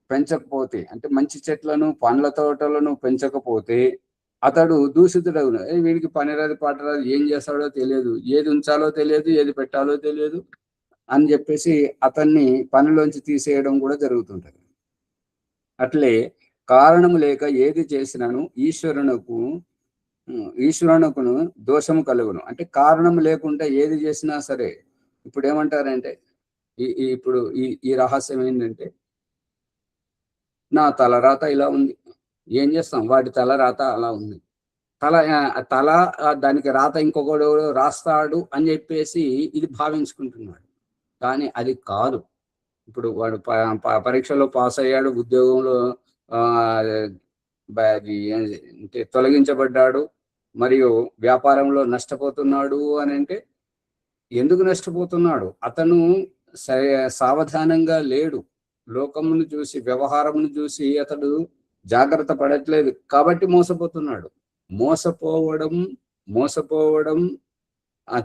పెంచకపోతే అంటే మంచి చెట్లను పండ్ల తోటలను పెంచకపోతే అతడు దూషితుడవును. వీడికి పనిరాదు పాటరాదు, ఏం చేస్తాడో తెలియదు, ఏది ఉంచాలో తెలియదు, ఏది పెట్టాలో తెలియదు అని చెప్పేసి అతన్ని పనిలోంచి తీసేయడం కూడా జరుగుతుంటది. అట్లే కారణము లేక ఏది చేసినను ఈశ్వరునకును దోషము కలుగును. అంటే కారణం లేకుండా ఏది చేసినా సరే ఇప్పుడు ఏమంటారంటే ఇప్పుడు ఈ రహస్యం ఏంటంటే నా తలరాత ఇలా ఉంది, ఏం చేస్తాం, వాడి తలరాత అలా ఉంది, తల దానికి రాత ఇంకొకడు రాస్తాడు అని చెప్పేసి ఇది భావించుకుంటున్నాడు. కానీ అది కాదు. ఇప్పుడు వాడు పరీక్షలో పాస్ అయ్యాడు, ఉద్యోగంలో తొలగించబడ్డాడు, మరియు వ్యాపారంలో నష్టపోతున్నాడు అని అంటే ఎందుకు నష్టపోతున్నాడు? అతను సావధానంగా లేడు. లోకమును చూసి వ్యవహారమును చూసి అతడు జాగ్రత్త పడట్లేదు కాబట్టి మోసపోతున్నాడు. మోసపోవడం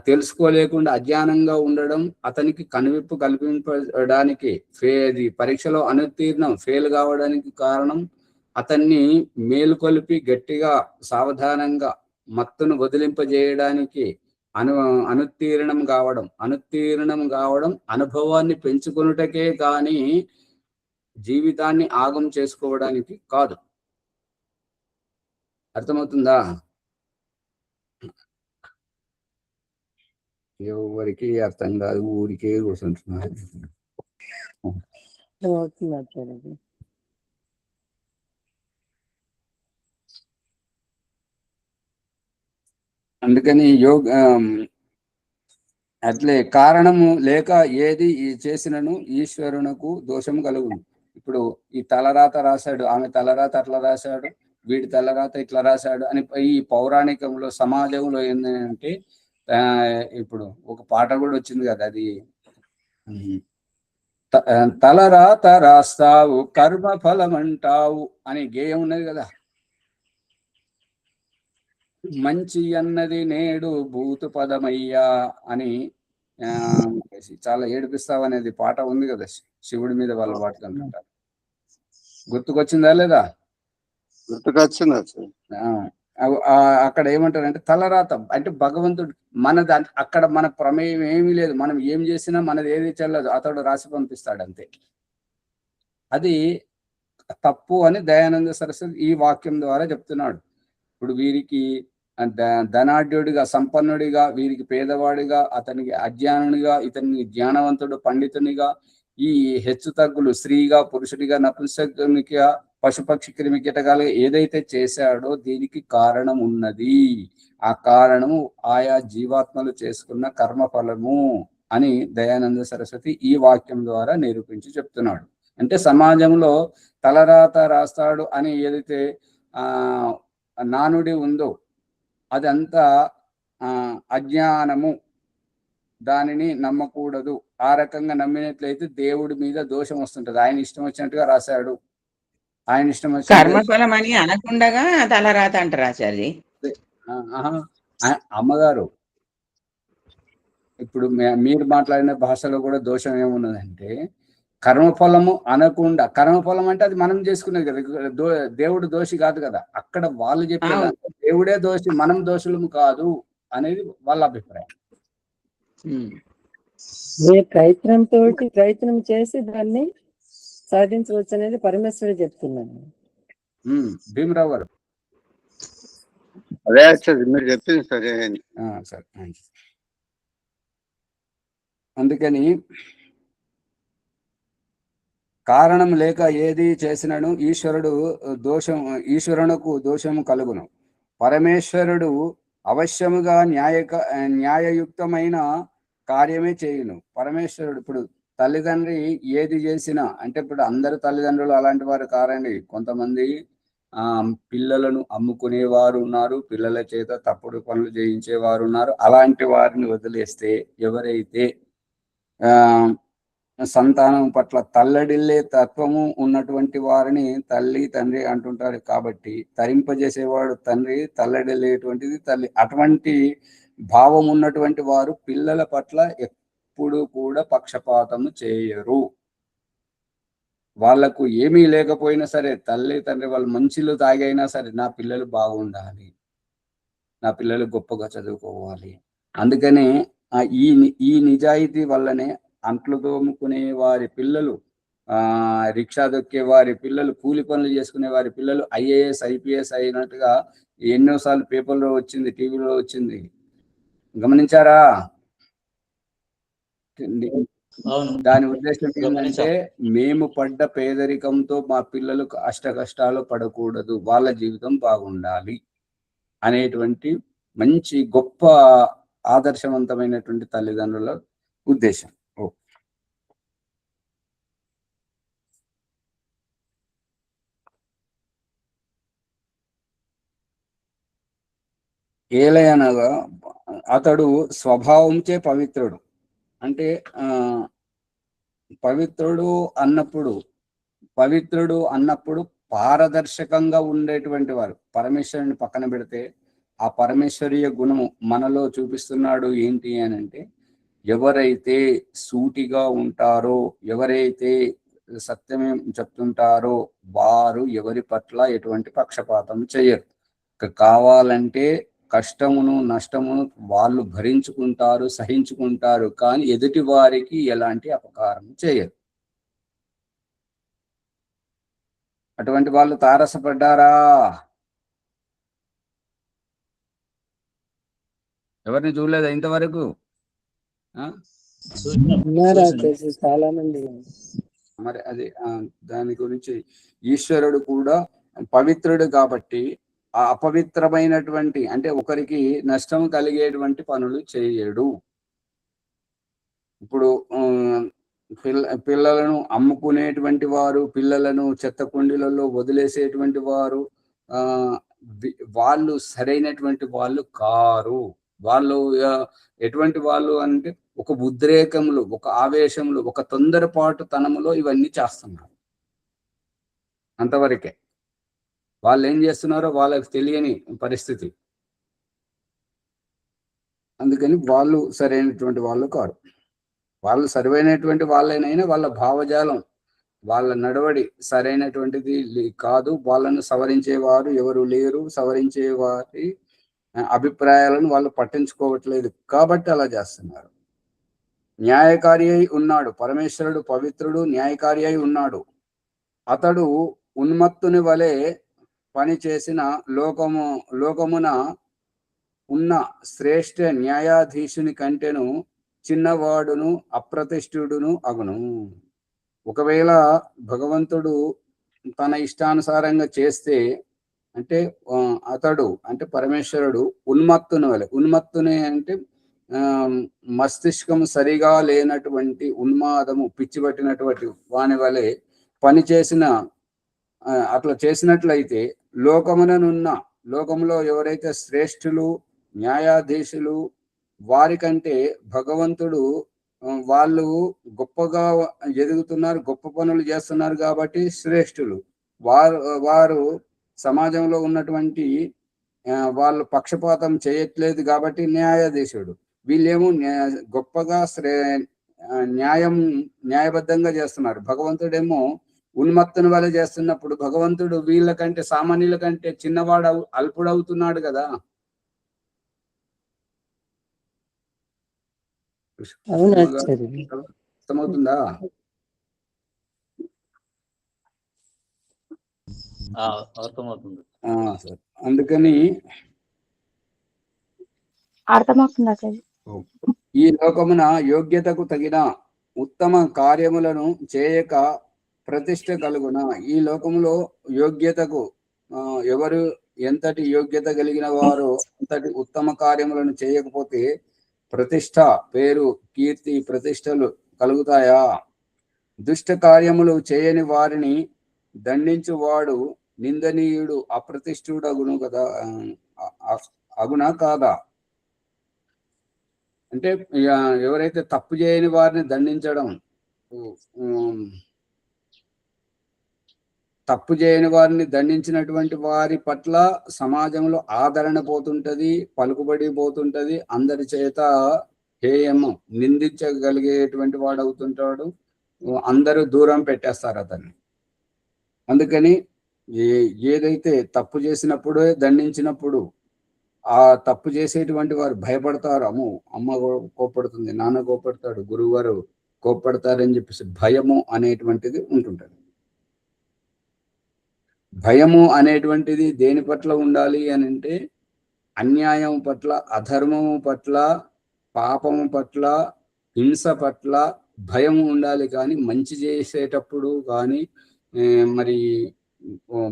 తెలుసుకోలేకుండా అజ్ఞానంగా ఉండడం అతనికి కనువిప్పు కల్పించడానికి పరీక్షలో అనుత్తీర్ణం ఫెయిల్ కావడానికి కారణం అతన్ని మేలుకొలిపి గట్టిగా సావధానంగా మత్తును వదిలింపజేయడానికి అనుత్తీర్ణం కావడం అనుభవాన్ని పెంచుకొనుటకే కానీ జీవితాన్ని ఆగం చేసుకోవడానికి కాదు. అర్థమవుతుందా? ఎవరికి అర్థం కాదు, ఊరికే కూర్చుంటున్నారు. అందుకని అట్లే కారణము లేక ఏది చేసినను ఈశ్వరునకు దోషం కలుగును. ఇప్పుడు ఈ తలరాత రాశాడు, ఆమె తలరాత అట్లా రాశాడు, వీడి తలరాత ఇట్లా రాశాడు అని ఈ పౌరాణికంలో సమాజంలో ఏంటంటే ఇప్పుడు ఒక పాట కూడా వచ్చింది కదా, అది తలరాత రాస్తావు కర్మ ఫలం అంటావు అని గేయం ఉన్నది కదా. మంచి అన్నది నేడు భూతు పదమయ్యా అని చాలా ఏడిపిస్తావు అనేది పాట ఉంది కదా, శివుడి మీద వాళ్ళు పాడుతుంటారు. గుర్తుకొచ్చిందా లేదా? గుర్తుకొచ్చింది. అక్కడ ఏమంటారంటే తలరాత అంటే భగవంతుడు అక్కడ మన ప్రమేయం ఏమీ లేదు, మనం ఏం చేసినా మనది ఏది చెల్లదు, అతడు రాసి పంపిస్తాడు అంతే. అది తప్పు అని దయానంద సరస్వతి ఈ వాక్యం ద్వారా చెప్తున్నాడు. ఇప్పుడు వీరికి ధనాఢ్యుడిగా సంపన్నుడిగా, వీరికి పేదవాడిగా, అతనికి అజ్ఞానునిగా, ఇతనికి జ్ఞానవంతుడు పండితునిగా, ఈ హెచ్చు తగ్గులు స్త్రీగా పురుషుడిగా నపుంసకునిగా పశుపక్షి క్రిమి కీటకాలు ఏదైతే చేశాడో దీనికి కారణం ఉన్నది. ఆ కారణము ఆయా జీవాత్మలు చేసుకున్న కర్మఫలము అని దయానంద సరస్వతి ఈ వాక్యం ద్వారా నిరూపించి చెప్తున్నాడు. అంటే సమాజంలో తలరాత రాస్తాడు అని ఏదైతే నానుడి ఉందో అదంతా అజ్ఞానము, దానిని నమ్మకూడదు. ఆ రకంగా నమ్మినట్లయితే దేవుడి మీద దోషం వస్తుంటది. ఆయన ఇష్టం వచ్చినట్టుగా రాశాడు, ఆయన ఇష్టం వచ్చిన కర్మఫలం అని అనకుండగా తలరాత అంటారు ఆచార్య. అమ్మగారు ఇప్పుడు మీరు మాట్లాడిన భాషలో కూడా దోషం ఏమున్నదంటే కర్మఫలము అనకుండా, కర్మఫలం అంటే అది మనం చేసుకునేది కదా, దేవుడు దోషి కాదు కదా. అక్కడ వాళ్ళు చెప్పేది దేవుడే దోషి, మనం దోషులము కాదు అనేది వాళ్ళ అభిప్రాయం. మీ ప్రయత్నం చేసి దాన్ని సాధించవచ్చు అనేది పరమేశ్వరుడు చెప్తున్నాను. భీమరావు గారు. అదే ఆచార్య మీరు చెప్పింది సరే. సరే, అందుకని కారణం లేక ఏది చేసినను ఈశ్వరునకు దోషము కలుగును. పరమేశ్వరుడు అవశ్యముగా న్యాయయుక్తమైన కార్యమే చేయును. పరమేశ్వరుడు ఇప్పుడు తల్లిదండ్రి ఏది చేసినా, అంటే ఇప్పుడు అందరు తల్లిదండ్రులు అలాంటి వారు కారండి. కొంతమంది పిల్లలను అమ్ముకునేవారు ఉన్నారు, పిల్లల చేత తప్పుడు పనులు చేయించేవారు ఉన్నారు. అలాంటి వారిని వదిలేస్తే ఎవరైతే సంతానం పట్ల తల్లడిల్లే తత్వము ఉన్నటువంటి వారిని తల్లి తండ్రి అంటుంటారు. కాబట్టి తరింపజేసేవాడు తండ్రి, తల్లడిల్లేటువంటిది తల్లి. అటువంటి భావం ఉన్నటువంటి వారు పిల్లల పట్ల ఎప్పుడు కూడా పక్షపాతము చేయరు. వాళ్లకు ఏమీ లేకపోయినా సరే, తల్లి తండ్రి వాళ్ళు మంచిలు తాగైనా సరే, నా పిల్లలు బాగుండాలి, నా పిల్లలు గొప్పగా చదువుకోవాలి. అందుకనే ఈ నిజాయితీ వల్లనే అంట్లు తోముకునే వారి పిల్లలు, రిక్షా దొక్కే వారి పిల్లలు, కూలి పనులు చేసుకునే వారి పిల్లలు IAS IPS అయినట్టుగా ఎన్నోసార్లు పేపర్లో వచ్చింది, టీవీలో వచ్చింది. గమనించారా? దాని ఉద్దేశం ఏంటంటే మేము పడ్డ పేదరికంతో మా పిల్లలు అష్ట కష్టాలు పడకూడదు, వాళ్ళ జీవితం బాగుండాలి అనేటువంటి మంచి గొప్ప ఆదర్శవంతమైనటువంటి తల్లిదండ్రుల ఉద్దేశం. ఏలయనగా అతడు స్వభావంచే పవిత్రుడు. అంటే పవిత్రుడు అన్నప్పుడు పారదర్శకంగా ఉండేటువంటి వారు. పరమేశ్వరుని పక్కన పెడితే ఆ పరమేశ్వరీయ గుణము మనలో చూపిస్తున్నాడు ఏంటి అని అంటే, ఎవరైతే సూటిగా ఉంటారో, ఎవరైతే సత్యమే చెప్తుంటారో వారు ఎవరి పట్ల ఎటువంటి పక్షపాతం చేయరు. కావాలంటే కష్టమును నష్టమును వాళ్ళు భరించుకుంటారు, సహించుకుంటారు, కానీ ఎదుటి వారికి ఎలాంటి అపకారం చేయరు. అటువంటి వాళ్ళు తారసపడ్డారా? ఎవరిని చూడలేదా ఇంతవరకు? చాలా మంది. మరి అది దాని గురించి ఈశ్వరుడు కూడా పవిత్రుడు కాబట్టి ఆ అపవిత్రమైనటువంటి, అంటే ఒకరికి నష్టం కలిగేటువంటి పనులు చేయడు. ఇప్పుడు పిల్లలను అమ్ముకునేటువంటి వారు, పిల్లలను చెత్త కుండీలలో వదిలేసేటువంటి వారు వాళ్ళు సరైనటువంటి వాళ్ళు కారు. వాళ్ళు ఎటువంటి వాళ్ళు అంటే ఒక ఉద్రేకములు, ఒక ఆవేశములు, ఒక తొందరపాటు తనములో ఇవన్నీ చేస్తున్నారు. అంతవరకే. వాళ్ళు ఏం చేస్తున్నారో వాళ్ళకి తెలియని పరిస్థితి. అందుకని వాళ్ళు సరైనటువంటి వాళ్ళు కాదు. వాళ్ళు సరైనటువంటి వాళ్ళైనా వాళ్ళ భావజాలం, వాళ్ళ నడవడి సరైనటువంటిది కాదు. వాళ్ళను సవరించేవారు ఎవరు లేరు. సవరించే వారి అభిప్రాయాలను వాళ్ళు పట్టించుకోవట్లేదు కాబట్టి అలా చేస్తున్నారు. న్యాయకారి అయి ఉన్నాడు పరమేశ్వరుడు, పవిత్రుడు, న్యాయకారి అయి ఉన్నాడు. అతడు ఉన్మత్తుని వలె పని చేసిన లోకమున ఉన్న శ్రేష్ఠ న్యాయాధీశుని కంటేను చిన్నవాడును అప్రతిష్ఠుడును అగును. ఒకవేళ భగవంతుడు తన ఇష్టానుసారంగా చేస్తే, అంటే అతడు అంటే పరమేశ్వరుడు ఉన్మత్తుని వలె, ఉన్మత్తుని అంటే మస్తిష్కం సరిగా లేనటువంటి ఉన్మాదము, పిచ్చిపట్టినటువంటి వాని వలె పని చేసిన, అట్లా చేసినట్లయితే లోకములో ఎవరైతే శ్రేష్ఠులు న్యాయాధీశులు వారికంటే భగవంతుడు, వాళ్ళు గొప్పగా ఎదుగుతున్నారు, గొప్ప పనులు చేస్తున్నారు కాబట్టి శ్రేష్ఠులు. వారు సమాజంలో ఉన్నటువంటి వాళ్ళు పక్షపాతం చేయట్లేదు కాబట్టి న్యాయాధీశుడు. వీళ్ళేమో గొప్పగా న్యాయబద్ధంగా చేస్తున్నారు. భగవంతుడేమో ఉన్మత్తుని వల్ల చేస్తున్నప్పుడు భగవంతుడు వీళ్ళకంటే, సామాన్యుల కంటే చిన్నవాడు, అల్పుడవుతున్నాడు కదా. అవును ఆచార్య. అర్థమవుతుందా? అర్థమవుతుంది. సరే. అందుకని అర్థమవుతుంది ఆచార్య. ఈ లోకమున యోగ్యతకు తగిన ఉత్తమ కార్యములను చేయక ప్రతిష్ట కలుగున. ఈ లోకములో యోగ్యతకు ఎవరు ఎంతటి యోగ్యత కలిగిన వారు అంతటి ఉత్తమ కార్యములను చేయకపోతే ప్రతిష్ట, పేరు, కీర్తి, ప్రతిష్టలు కలుగుతాయా? దుష్ట కార్యములు చేయని వారిని దండించువాడు నిందనీయుడు, అప్రతిష్ఠుడు అగును కదా, అగునా కాదా? అంటే ఎవరైతే తప్పు చేయని వారిని దండించడం, తప్పు చేయని వారిని దండించినటువంటి వారి పట్ల సమాజంలో ఆదరణ పోతుంటది, పలుకుబడి పోతుంటది, అందరి చేత హేయము నిందించగలిగేటువంటి వాడు అవుతుంటాడు, అందరూ దూరం పెట్టేస్తారు అతన్ని. అందుకని ఏదైతే తప్పు చేసినప్పుడే దండించినప్పుడు ఆ తప్పు చేసేటువంటి వారు భయపడతారు. అమ్మ కోపడుతుంది, నాన్న కోపడతాడు, గురువు గారు కోపడతారని చెప్పేసి భయము అనేటువంటిది ఉంటుంటది. భయము అనేటువంటిది దేని పట్ల ఉండాలి అని అంటే అన్యాయం పట్ల, అధర్మము పట్ల, పాపము పట్ల, హింస పట్ల భయం ఉండాలి. కానీ మంచి చేసేటప్పుడు కానీ, మరి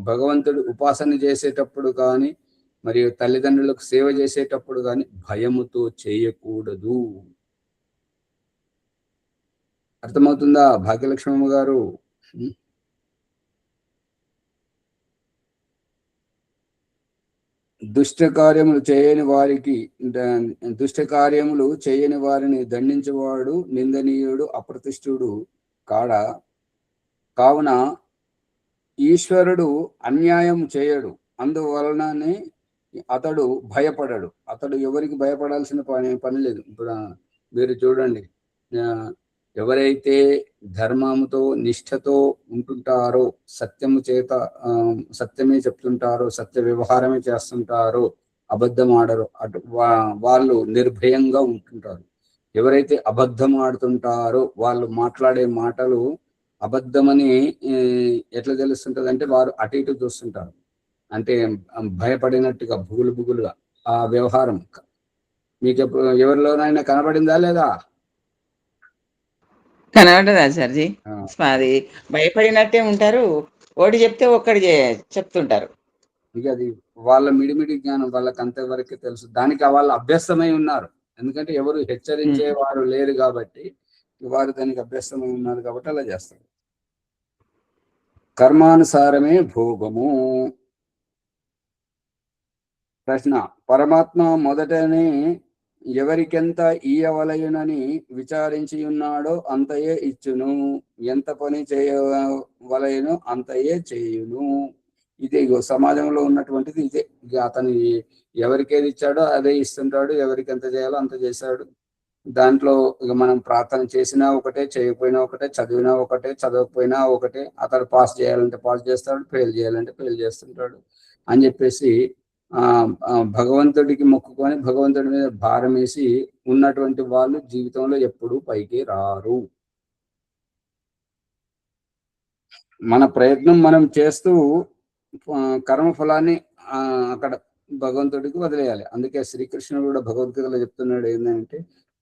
భగవంతుడు ఉపాసన చేసేటప్పుడు కానీ, మరియు తల్లిదండ్రులకు సేవ చేసేటప్పుడు కానీ భయముతో చేయకూడదు. అర్థమవుతుందా భాగ్యలక్ష్మమ్మ గారు? దుష్ట కార్యములు చేయని వారిని దండించేవాడు నిందనీయుడు, అప్రతిష్ఠుడు కాడా. కావున ఈశ్వరుడు అన్యాయం చేయడు, అందువలననే అతడు భయపడడు. అతడు ఎవరికి భయపడాల్సిన పని లేదు. ఇప్పుడు మీరు చూడండి, ఎవరైతే ధర్మంతో నిష్ఠతో ఉంటుంటారో, సత్యము చేత సత్యమే చెప్తుంటారో, సత్య వ్యవహారమే చేస్తుంటారో, అబద్ధం ఆడరు, వాళ్ళు నిర్భయంగా ఉంటుంటారు. ఎవరైతే అబద్ధం ఆడుతుంటారో వాళ్ళు మాట్లాడే మాటలు అబద్ధమని ఎట్లా తెలుస్తుంటది అంటే వారు అటు ఇటు చూస్తుంటారు, అంటే భయపడినట్టుగా బుగులుగా ఆ వ్యవహారం. మీకు ఎవరిలోనైనా కనబడిందా లేదా? కనబడదు ఆచార్జీ. అది భయపడినట్టే ఉంటారు, ఒకటి చెప్తే ఒక్కడి చెప్తుంటారు. ఇక అది వాళ్ళ మిడిమిడి జ్ఞానం, వాళ్ళకి అంతవరకే తెలుసు. దానికి వాళ్ళు అభ్యస్తమై ఉన్నారు, ఎందుకంటే ఎవరు హెచ్చరించే వారు లేరు కాబట్టి వారు దానికి అభ్యస్తమై ఉన్నారు కాబట్టి అలా చేస్తారు. కర్మానుసారమే భోగము. ప్రశ్న: పరమాత్మ మొదటనే ఎవరికెంత ఇయ్యవలయునని విచారించి ఉన్నాడో అంతయే ఇచ్చును, ఎంత పని చేయవలయునో అంతయే చేయును. ఇదే సమాజంలో ఉన్నటువంటిది ఇదే. అతను ఎవరికేది ఇచ్చాడో అదే ఇస్తుంటాడు, ఎవరికి ఎంత చేయాలో అంత చేశాడు. దాంట్లో ఇక మనం ప్రార్థన చేసినా ఒకటే, చేయకపోయినా ఒకటే, చదివినా ఒకటే, చదవకపోయినా ఒకటే. అతడు పాస్ చేయాలంటే పాస్ చేస్తాడు, ఫెయిల్ చేయాలంటే ఫెయిల్ చేస్తుంటాడు అని చెప్పేసి భగవంతుడికి మొక్కుకొని భగవంతుడి మీద భారం వేసి ఉన్నటువంటి వాళ్ళు జీవితంలో ఎప్పుడూ పైకి రారు. మన ప్రయత్నం మనం చేస్తూ కర్మఫలాన్ని అక్కడ భగవంతుడికి వదిలేయాలి. అందుకే శ్రీకృష్ణుడు కూడా భగవద్గీతలో చెప్తున్నాడు ఏంటంటే,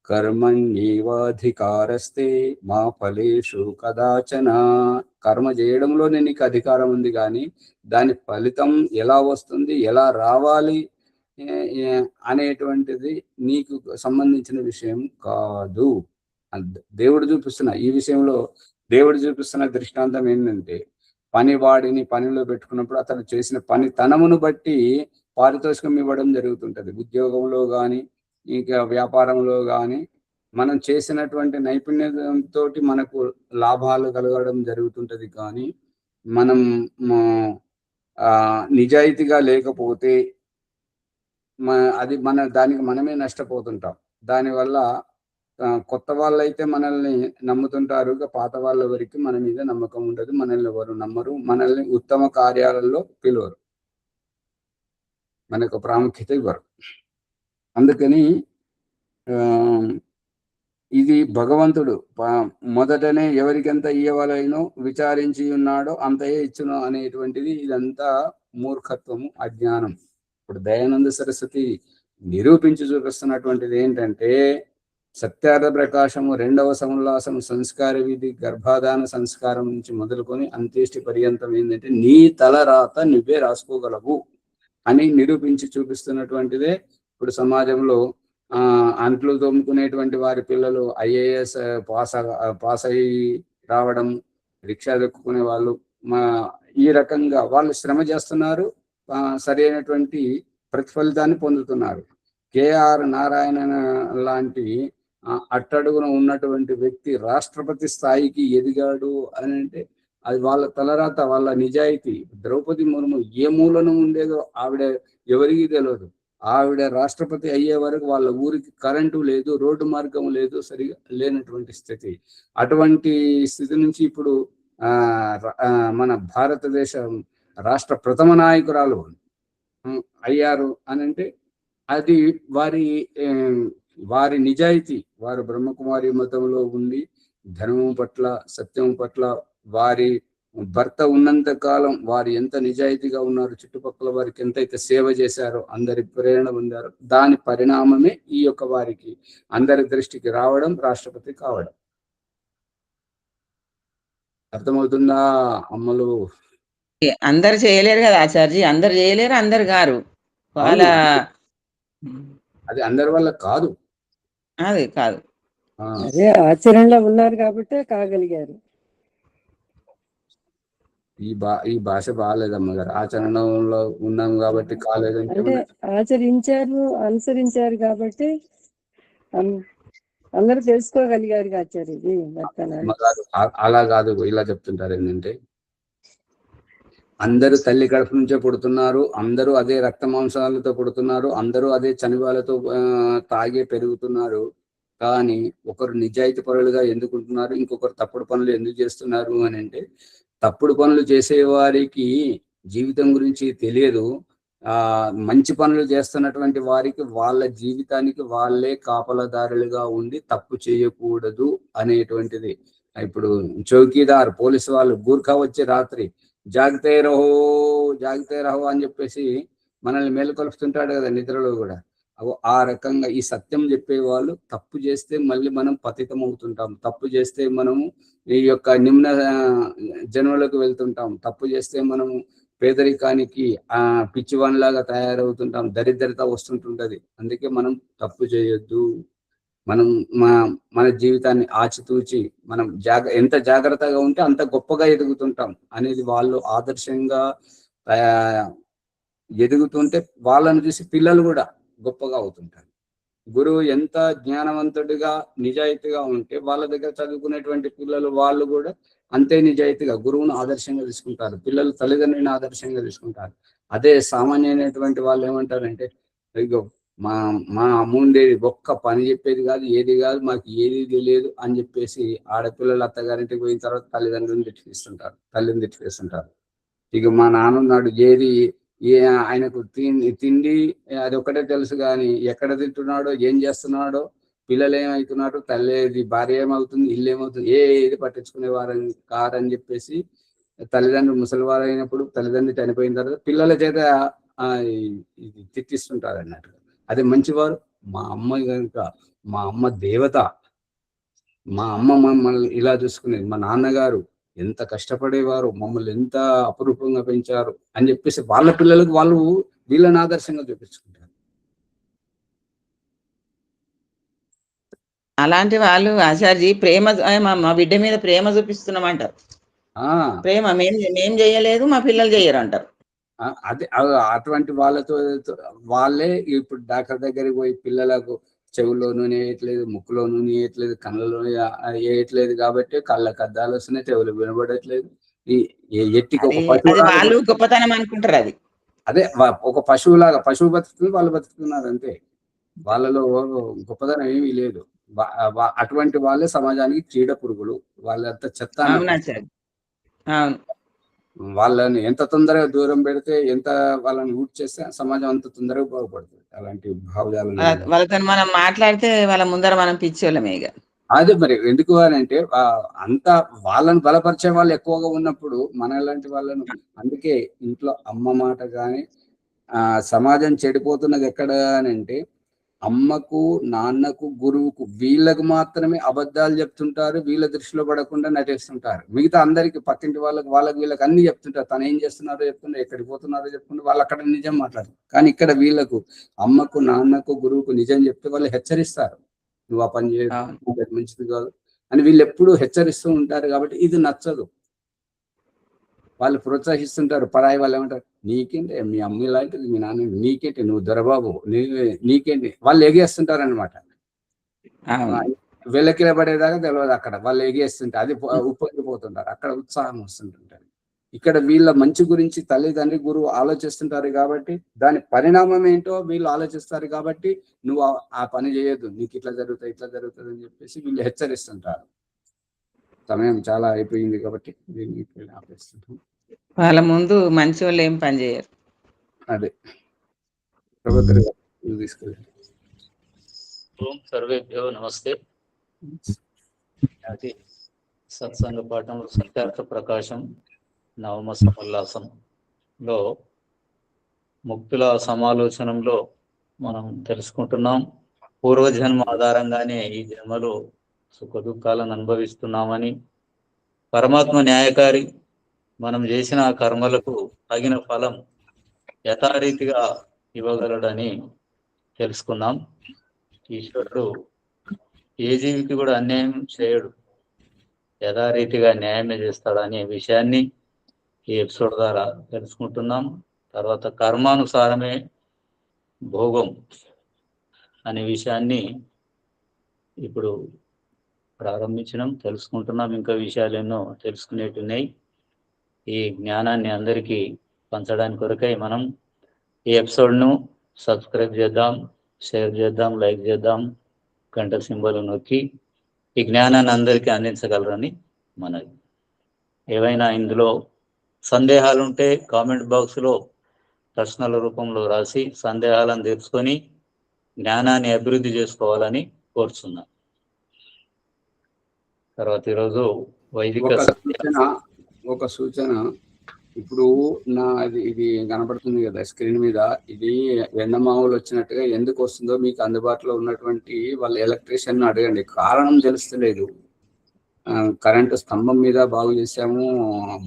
కర్మణ్యేవాధికారస్తే మా ఫలేషు కదాచన. కర్మ చేయడంలోనే నీకు అధికారం ఉంది, కానీ దాని ఫలితం ఎలా వస్తుంది, ఎలా రావాలి అనేటువంటిది నీకు సంబంధించిన విషయం కాదు. దేవుడు చూపిస్తున్న ఈ విషయంలో దేవుడు చూపిస్తున్న దృష్టాంతం ఏంటంటే, పనివాడిని పనిలో పెట్టుకున్నప్పుడు అతను చేసిన పని తనమును బట్టి పారితోషికం ఇవ్వడం జరుగుతుంటది. ఉద్యోగంలో కానీ ఇంకా వ్యాపారంలో కానీ మనం చేసినటువంటి నైపుణ్యంతో మనకు లాభాలు కలగడం జరుగుతుంటది. కానీ మనం నిజాయితీగా లేకపోతే అది దానికి మనమే నష్టపోతుంటాం. దానివల్ల కొత్త వాళ్ళైతే మనల్ని నమ్ముతుంటారు, పాత వాళ్ళ వరకు మన మీద నమ్మకం ఉండదు, మనల్ని ఎవరు నమ్మరు, మనల్ని ఉత్తమ కార్యాలలో పిలువరు, మనకు ప్రాముఖ్యత ఇవ్వరు. అందుకని ఇది భగవంతుడు మొదటనే ఎవరికెంత ఇయ్యవలైనో విచారించి ఉన్నాడో అంతయే ఇచ్చును అనేటువంటిది ఇదంతా మూర్ఖత్వము, అజ్ఞానం. ఇప్పుడు దయానంద సరస్వతి నిరూపించి చూపిస్తున్నటువంటిది ఏంటంటే సత్యార్థ ప్రకాశము, 2వ సమోల్లాసము, సంస్కార విధి, గర్భాధాన సంస్కారం నుంచి మొదలుకొని అంత్యేష్టి పర్యంతం ఏంటంటే నీ తల రాత నువ్వే రాసుకోగలవు అని నిరూపించి చూపిస్తున్నటువంటిదే. ఇప్పుడు సమాజంలో అంట్లు తోముకునేటువంటి వారి పిల్లలు IAS పాస్ అయ్యి రావడం, రిక్షా దొక్కుకునే వాళ్ళు ఈ రకంగా వాళ్ళు శ్రమ చేస్తున్నారు, సరైనటువంటి ప్రతిఫలితాన్ని పొందుతున్నారు. KR నారాయణ లాంటి అట్టడుగున ఉన్నటువంటి వ్యక్తి రాష్ట్రపతి స్థాయికి ఎదిగాడు అని అంటే అది వాళ్ళ తలరాత, వాళ్ళ నిజాయితీ. ద్రౌపది ముర్ము ఏ మూలను ఉండేదో ఆవిడ ఎవరికి తెలియదు. ఆవిడ రాష్ట్రపతి అయ్యే వరకు వాళ్ళ ఊరికి కరెంటు లేదు, రోడ్డు మార్గం లేదు, సరిగా లేనటువంటి స్థితి. అటువంటి స్థితి నుంచి ఇప్పుడు మన భారతదేశం రాష్ట్ర ప్రథమ నాయకురాలు అయ్యారు అని అంటే అది వారి నిజాయితీ. వారు బ్రహ్మకుమారి మతంలో ఉండి ధర్మం పట్ల, సత్యం పట్ల, వారి భర్త ఉన్నంత కాలం వారు ఎంత నిజాయితీగా ఉన్నారు, చుట్టుపక్కల వారికి ఎంతైతే సేవ చేశారో, అందరి ప్రేరణ పొందారో, దాని పరిణామమే ఈ యొక్క వారికి అందరి దృష్టికి రావడం, రాష్ట్రపతి కావడం. అర్థమవుతుందా అమ్మలు? అందరు చేయలేరు కదా ఆచార్జీ, అందరు చేయలేరు, అందరు గారు వాళ్ళ అది అందరి వల్ల కాదు, అది కాదు. అదే ఆచరణలో ఉన్నారు కాబట్టి కాగలిగారు. ఈ భాష బాగాలేదమ్మ గారు. ఆచరణలో ఉన్నాం కాబట్టి కాలేదంటే అంటే ఆచరించారు, అనుసరించారు కాబట్టి అందరూ తెలుసుకోగలిగారు ఆచార్య. ఇది అలా కాదు, ఇలా చెప్తుంటారు ఏంటంటే అందరూ తల్లి కడుపు నుంచే పుడుతున్నారు, అందరూ అదే రక్త మాంసాలతో పుడుతున్నారు, అందరూ అదే చనివాలతో తాగే పెరుగుతున్నారు. కానీ ఒకరు నిజాయితీ పరులుగా ఎందుకుంటున్నారు, ఇంకొకరు తప్పుడు పనులు ఎందుకు చేస్తున్నారు అని అంటే తప్పుడు పనులు చేసేవారికి జీవితం గురించి తెలియదు. మంచి పనులు చేస్తున్నటువంటి వారికి వాళ్ళ జీవితానికి వాళ్ళే కాపలదారులుగా ఉండి తప్పు చేయకూడదు అనేటువంటిది. ఇప్పుడు చౌకీదార్, పోలీసు వాళ్ళు గూర్ఖా వచ్చి రాత్రి జాగ్తే రహో అని చెప్పేసి మనల్ని మేలుకొలుపుతుంటాడు కదా నిద్రలో కూడా. ఆ రకంగా ఈ సత్యం చెప్పే వాళ్ళు తప్పు చేస్తే మళ్ళీ మనం పతితం అవుతుంటాం, తప్పు చేస్తే మనము ఈ యొక్క నిమ్న జన్మలకు వెళ్తుంటాం, తప్పు చేస్తే మనము పేదరికానికి పిచ్చివానిలాగా తయారవుతుంటాం, దరిద్రత వస్తుంటుంటది. అందుకే మనం తప్పు చేయొద్దు. మనం మన జీవితాన్ని ఆచితూచి మనం ఎంత జాగ్రత్తగా ఉంటే అంత గొప్పగా ఎదుగుతుంటాం అనేది వాళ్ళు ఆదర్శంగా ఎదుగుతుంటే వాళ్ళని చూసి పిల్లలు కూడా గొప్పగా అవుతుంటారు. గురువు ఎంత జ్ఞానవంతుడిగా నిజాయితీగా ఉంటే వాళ్ళ దగ్గర చదువుకునేటువంటి పిల్లలు వాళ్ళు కూడా అంతే నిజాయితీగా గురువును ఆదర్శంగా తీసుకుంటారు, పిల్లలు తల్లిదండ్రులను ఆదర్శంగా తీసుకుంటారు. అదే సామాన్యమైనటువంటి వాళ్ళు ఏమంటారంటే ఇగో మా అమ్ముండేది ఒక్క పని చెప్పేది కాదు, ఏది కాదు, మాకు ఏది తెలియదు అని చెప్పేసి ఆడపిల్లలు అత్తగారింటికి పోయిన తర్వాత తల్లిదండ్రులను తిట్టిపిస్తుంటారు, తల్లిని తిట్టిపిస్తుంటారు. ఇక మా నాన్న ఉన్నాడు, ఏది ఆయనకు తిండి అది ఒక్కటే తెలుసు, కానీ ఎక్కడ తింటున్నాడో, ఏం చేస్తున్నాడో, పిల్లలు ఏమవుతున్నారు, తల్లి భార్య ఏమవుతుంది, ఇల్లు ఏమవుతుంది, ఏది పట్టించుకునేవారని కారని చెప్పేసి తల్లిదండ్రులు ముసలివారు అయినప్పుడు, తల్లిదండ్రులు చనిపోయిన తర్వాత పిల్లల చేత తిట్టిస్తుంటారు అన్నట్టుగా. అదే మంచివారు, మా అమ్మ కనుక మా అమ్మ దేవత, మా అమ్మ మమ్మల్ని ఇలా చూసుకునేది, మా నాన్నగారు ఎంత కష్టపడేవారు, మమ్మల్ని ఎంత అపురూపంగా పెంచారు అని చెప్పేసి వాళ్ళ పిల్లలకు వాళ్ళు వీళ్ళని ఆదర్శంగా చూపించుకుంటారు. అలాంటి వాళ్ళు ఆచార్జీ ప్రేమ, మా బిడ్డ మీద ప్రేమ చూపిస్తున్నామంటారు. ప్రేమ మేం చేయలేదు, మా పిల్లలు చెయ్యరు అంటారు. అదే అటువంటి వాళ్ళతో వాళ్ళే ఇప్పుడు డాక్టర్ దగ్గరికి పోయి పిల్లలకు చెవులో నూనె వేయట్లేదు, ముక్కులో నూనె వేయట్లేదు, కళ్ళలో వేయట్లేదు కాబట్టి కళ్ళకు అద్దాలు వస్తున్నాయి, చెవులు వినబడట్లేదు. ఎట్టికి ఒక పశువు వాళ్ళు గొప్పతనం అనుకుంటారు. అది అదే ఒక పశువులాగా, పశువు బతుకుతుంది, వాళ్ళు బతుకుతున్నారు అంతే. వాళ్ళలో గొప్పతనం ఏమీ లేదు. అటువంటి వాళ్ళే సమాజానికి చీడ పురుగులు, వాళ్ళంతా చెత్త. వాళ్ళని ఎంత తొందరగా దూరం పెడితే, ఎంత వాళ్ళని ఊట్ చేస్తే సమాజం అంత తొందరగా బాగుపడుతుంది. అలాంటి భావజాలం వాళ్ళతో మనం మాట్లాడితే వాళ్ళ ముందర మనం పిచ్చోళ్ళమే. ఇక అదే మరి ఎందుకు అని అంటే అంతా వాళ్ళని బలపరిచే వాళ్ళు ఎక్కువగా ఉన్నప్పుడు మన లాంటి వాళ్ళను, అందుకే ఇంట్లో అమ్మ మాట కానీ సమాజం చెడిపోతున్నది ఎక్కడ అని అంటే అమ్మకు, నాన్నకు, గురువుకు వీళ్ళకు మాత్రమే అబద్ధాలు చెప్తుంటారు, వీళ్ళ దృష్టిలో పడకుండా నటిస్తుంటారు. మిగతా అందరికి పక్కింటి వాళ్ళకి వీళ్ళకి అన్ని చెప్తుంటారు. తను ఏం చేస్తున్నారో చెప్తుంటారు, ఎక్కడికి పోతున్నారో చెప్తుంటారు, వాళ్ళు అక్కడ నిజం మాట్లాడతారు. కానీ ఇక్కడ వీళ్ళకు అమ్మకు, నాన్నకు, గురువుకు నిజం చెప్తే వాళ్ళు హెచ్చరిస్తారు, నువ్వు ఆ పని చేయదు, మంచిది కాదు అని వీళ్ళు ఎప్పుడు హెచ్చరిస్తూ ఉంటారు. కాబట్టి ఇది నచ్చదు. వాళ్ళు ప్రోత్సహిస్తుంటారు. పరాయి వాళ్ళు ఏమంటారు, నీకేంటి మీ అమ్మ లాంటిది, మీ నాన్న నీకేంటి, నువ్వు దొరబాబు, నీకేంటి, వాళ్ళు ఎగేస్తుంటారు అనమాట. వీళ్ళకి పడేదాకా తెలియదు, అక్కడ వాళ్ళు ఎగేస్తుంటారు, అది ఉప్పొంగిపోతుంటారు, అక్కడ ఉత్సాహం వస్తుంటుంటారు. ఇక్కడ వీళ్ళ మంచి గురించి తల్లిదండ్రి, గురువు ఆలోచిస్తుంటారు కాబట్టి దాని పరిణామం ఏంటో వీళ్ళు ఆలోచిస్తారు. కాబట్టి నువ్వు ఆ పని చేయొద్దు, నీకు ఇట్లా జరుగుతుంది అని చెప్పేసి వీళ్ళు హెచ్చరిస్తుంటారు. సమయం చాలా అయిపోయింది కాబట్టి దీన్ని ఆపేస్తున్నాం. వాళ్ళ ముందు మంచి వాళ్ళు ఏం పని చేయరు. అదే ప్రభాకర్ తీసుకెళ్ళి. ఓం సర్వేభ్యో నమస్తే. అది సత్సంగ పాఠం సత్యార్థ ప్రకాశం నవమ సమోల్లాసంలో ముక్తుల సమాలోచనంలో మనం తెలుసుకుంటున్నాం. పూర్వజన్మ ఆధారంగానే ఈ జన్మలో సుఖ దుఃఖాలను అనుభవిస్తున్నామని, పరమాత్మ న్యాయకారి, మనం చేసిన కర్మలకు తగిన ఫలం యథారీతిగా ఇవ్వగలడని తెలుసుకున్నాం. ఈశ్వరుడు ఏ జీవికి కూడా అన్యాయం చేయడు, యథారీతిగా న్యాయమే చేస్తాడనే విషయాన్ని ఈ ఎపిసోడ్ ద్వారా తెలుసుకుంటున్నాం. తర్వాత కర్మానుసారమే భోగం అనే విషయాన్ని ఇప్పుడు ప్రారంభించడం తెలుసుకుంటున్నాం. ఇంకా విషయాలు ఎన్నో తెలుసుకునేటున్నాయి. ఈ జ్ఞానాన్ని అందరికీ పంచడానికి కొరకై మనం ఈ ఎపిసోడ్ను సబ్స్క్రైబ్ చేద్దాం, షేర్ చేద్దాం, లైక్ చేద్దాం, గంట సింబల్ నొక్కి ఈ జ్ఞానాన్ని అందరికీ అందించగలరని మనది. ఏవైనా ఇందులో సందేహాలు ఉంటే కామెంట్ బాక్స్లో ప్రశ్నల రూపంలో రాసి సందేహాలను తీర్చుకొని జ్ఞానాన్ని అభివృద్ధి చేసుకోవాలని కోరుచున్నాం. తర్వాత ఈరోజు వైదిక ఒక సూచన, ఇప్పుడు ఇది కనపడుతుంది కదా స్క్రీన్ మీద, ఇది ఎండమావులు వచ్చినట్టుగా ఎందుకు వస్తుందో మీకు అందుబాటులో ఉన్నటువంటి వాళ్ళ ఎలక్ట్రీషియన్ అడగండి. కారణం తెలుస్తలేదు. కరెంటు స్తంభం మీద బాగు చేసాము,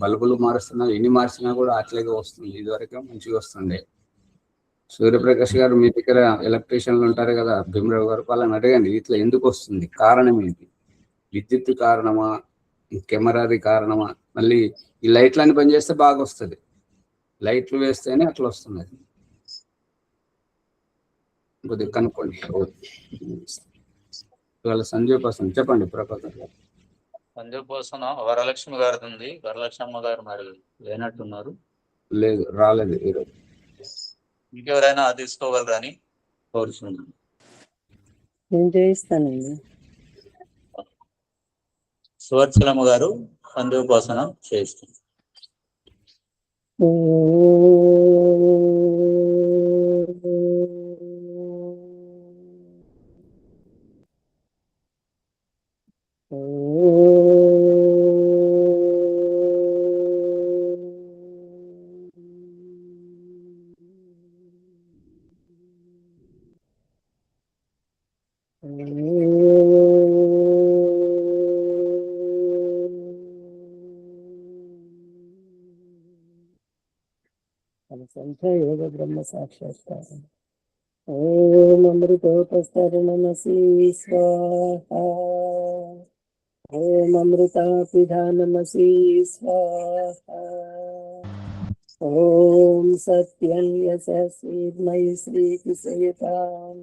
బల్బులు మారుస్తున్నాం, ఎన్ని మార్చినా కూడా అట్లాగే వస్తుంది. ఇదివరకు మంచిగా వస్తుంది. సూర్యప్రకాష్ గారు మీ దగ్గర ఎలక్ట్రీషియన్లు ఉంటారు కదా, భీమరావు గారు, వాళ్ళని అడగండి ఇట్లా ఎందుకు వస్తుంది, కారణం ఏంటి, విద్యుత్ కారణమా, కెమెరాది కారణమా, మళ్ళీ ఈ లైట్లన్నీ పని చేస్తే బాగా వస్తుంది, లైట్లు వేస్తేనే అట్లా వస్తుంది. కొద్దిగా కనుక్కోండి. ఇవాళ సంజయ్ పర్సన్ చెప్పండి. ప్రభాకర్ గారు సంజయ్ పర్సన్ వరలక్ష్మి గారిది ఉంది, వరలక్ష్మి గారు మరి లేనట్టున్నారు. లేదు, రాలేదు ఈరోజు. ఇంకెవరైనా తీసుకోగలరని కోరుచున్నాను. నేను చేయిస్తానండి. సువర్చలమ్మ గారు సంధ్యోపాసన చేస్తుంది. యోగ బ్రహ్మ సాక్షాత్కారం. ఓం అమృతోపస్తరణమసి స్వాహ. ఓం అమృతాపిధానమసి స్వాహ. ఓం సత్యం యశస్మై శ్రీకిసయతాం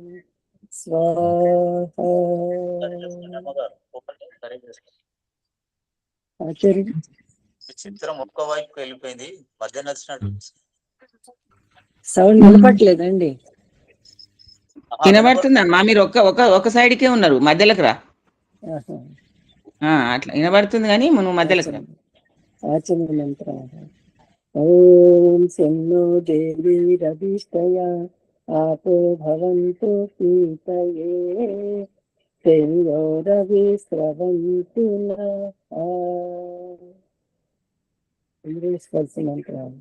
స్వాహ. ఆచార్య చిత్రం ఒక్క వైపుకి వెళ్ళిపోయింది, మధ్య నచ్చినట్టు సౌండ్ వినపట్లేదండి. వినబడుతుందమ్మా, మీరు ఒక సైడ్కే ఉన్నారు, మధ్యలోకి రా. అట్లా వినబడుతుంది కానీ నువ్వు మధ్యలోకి రా. ఆచరణ మంత్ర. ఓం శన్నో దేవి రవిష్టయ ఆపో భవంతు పీతయే तेयोरविस्रवन्तु नः। स्पर्श मंत्र।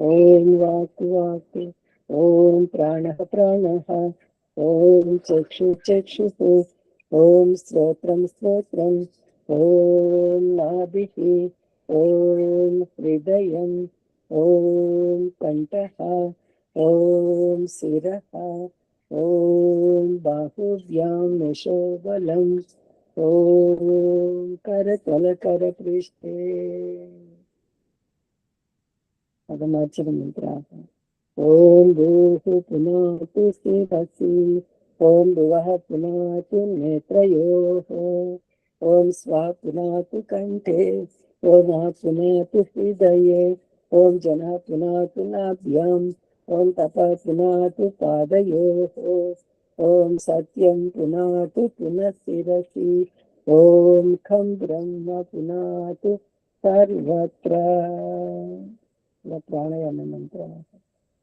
ओम वाक् वाक्, ओम प्राणः प्राणः, ओम चक्षु चक्षुः, ओम श्रोत्रं श्रोत्रम्, ओम नाभिः, ओम हृदयम्, ओम कण्ठः, ओम शिरः, ओम बाहुभ्यां निशोबलम्, ओम करतलकरपृष्ठे। अगमाचर मंत्र। ओम भूः पुनातु शिरसि, ओम भुवः पुनातु नेत्रयोः, ओम स्वः पुनातु कंठे, ओम पुनातु हृदये, ओम जनः पुनातु नाभ्याम्, ओम तपः पुनातु पादयोः, ओम सत्यं पुनातु पुनः शिरसि, ओम खं ब्रह्म पुनातु सर्वत्र। प्राणायाम मंत्र।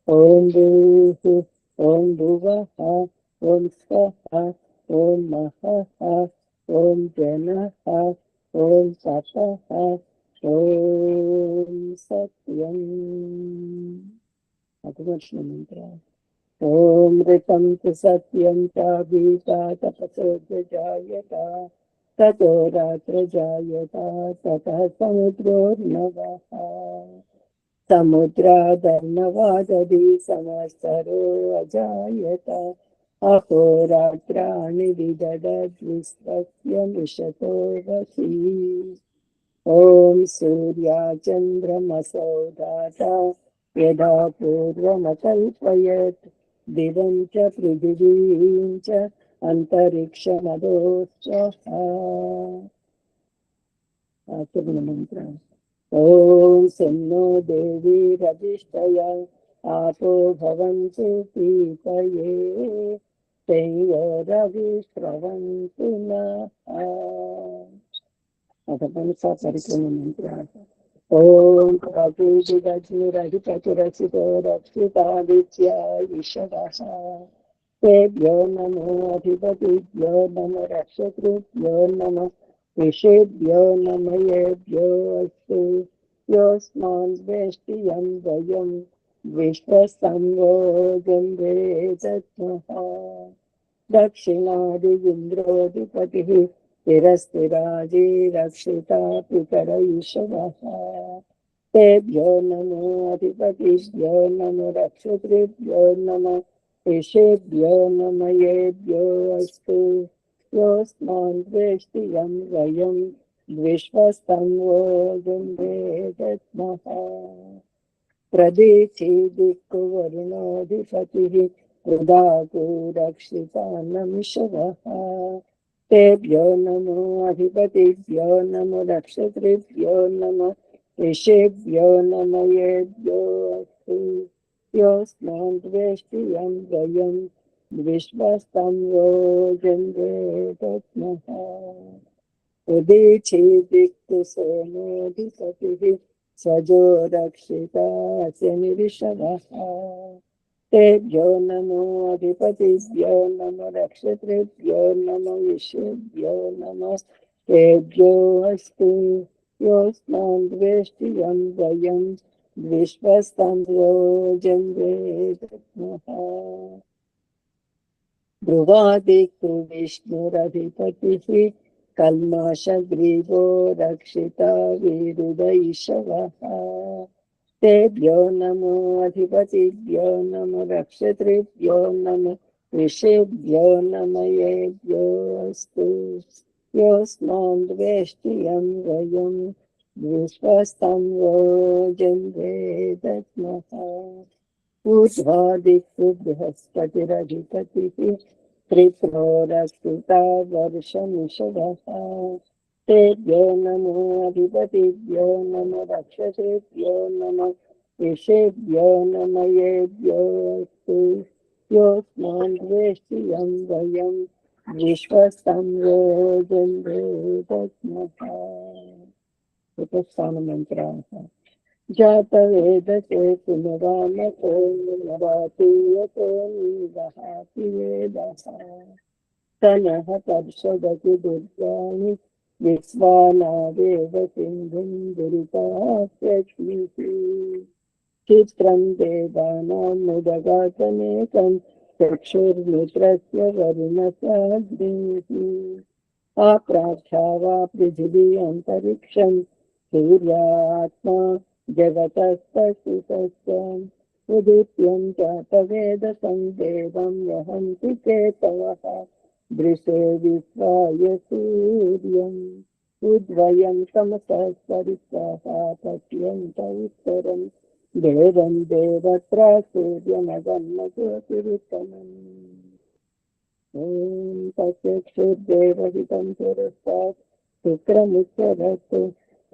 ओम भूः, ओम भुवः, ओम स्वः, ओम महः, ओम जनः, ओम तपः, ओम सत्यम्। अगमर्षण मंत्र। ओम ऋतं तु सत्यं चाभीता तपसो जायता, ततो रात्र जायता, ततः समुद्रोर्नवः, समुद्रादर्णवादधि समस्तरो अजायत, अहोरात्राणि विदधद्विश्वस्य मिषतो वशी। ओम सूर्याचन्द्रमसौ दाता यदा पूर्वमकल्पयत्, दिवं च पृथिवीं च अन्तरिक्षमदोषः। मंत्र। ओम सन्नो देवी रजिष्ठया आपो भवन्तु पीतये, तयोरविस्रवन्तु नः। अथ परिक्रम मंत्र। ओम प्रकृतिरचिरहितचिरचितो रक्षितादित्या ईश्वरः, तेभ्यो नमो अधिपतिभ्यो नमो रक्षतृभ्यो नमः, ऋषेभ्यो नमः येभ्यो अस्तु, योऽस्मान् वेष्टियं वयं विश्वसंवो जन्वेदत्मः। दक्षिणादिन्द्रोऽधिपतिः स्थिरस्थिराजी रक्षिता पितर ईश्वरः, तेभ्यो नमो अधिपतिभ्यो नमो रक्षतृभ्यो नमः, ऋषेभ्यो नमः येभ्यो अस्तु, योऽस्मान् वेष्टियं वयं विश्वसंवो जन्वेदत्मः। प्रदेशे दिक्कुवरुणोऽधिपतिः प्रदातु रक्षितानमिषवः, तेभ्यो नमो अधिपतिभ्यो नमो रक्षतृभ्यो नमः, ऋषेभ्यो नमः येभ्यो अस्तु, योऽस्मान् वेष्टियं वयं विश्वसंवो जन्वेदत्मः। उदीचे दिक्तु सोमोऽधिपतिः सजो रक्षितास्य निरिषवः, तेभ्यो नमो अधिपतिभ्यो नमो रक्षतृभ्यो नमो ऋषिभ्यो नमः, तेभ्यो अस्तु, योऽस्मान् वेष्टियं वयं विश्वसंवो जन्वेदत्मः। ध्रुवादिक्तु विष्णुरधिपतिः कल्माषग्रीवो रक्षिता विरुदैषवः, तेभ्यो नमो अधिपतिभ्यो नमो रक्षतृभ्यो नमो ऋषेभ्यो नमः येभ्यो अस्तु, योऽस्मान् वेष्टियं वयं विश्वसंवो जन्वेदत्मः। ऊर्ध्वादिक्तु बृहस्पतिरधिपतिः त्रिप्रो रक्षिता वर्षमिषवः, तेभ्यो नमो अधिपतिभ्यो नमो रक्षतृभ्यो नमः, ऋषेभ्यो नमः येभ्यो अस्तु, योऽस्मान् वेष्टियं वयं विश्वसंवो जन्वेदत्मः। उपस्थानमन्त्राः। जातवेदसे पुनरामतो निरातीयतो निदहाति वेदः, तनः पर्षदति दुर्गाणि विश्वानादेव सिन्धुं दुरितास्यतीति चित्रं देवानां मुदगातमेकं चक्षुर्मित्रस्य वरुणसाग्निः आप्रार्थ्या वा पृथिवी अन्तरिक्षं सूर्यात्मा जगतस्तस्य उदित्यं चापवेदसं देवं वहन्ति केतवः दृशे विश्वाय सूर्यम् उद्वयं तमसः सरिताः पश्यन्त उत्तरं देवं देवत्र सूर्यमगम्य ज्योतिरुत्तमम् ॐ तस्यक्षुर्देवहितं पुरस्तात् शुक्रमुच्चरत्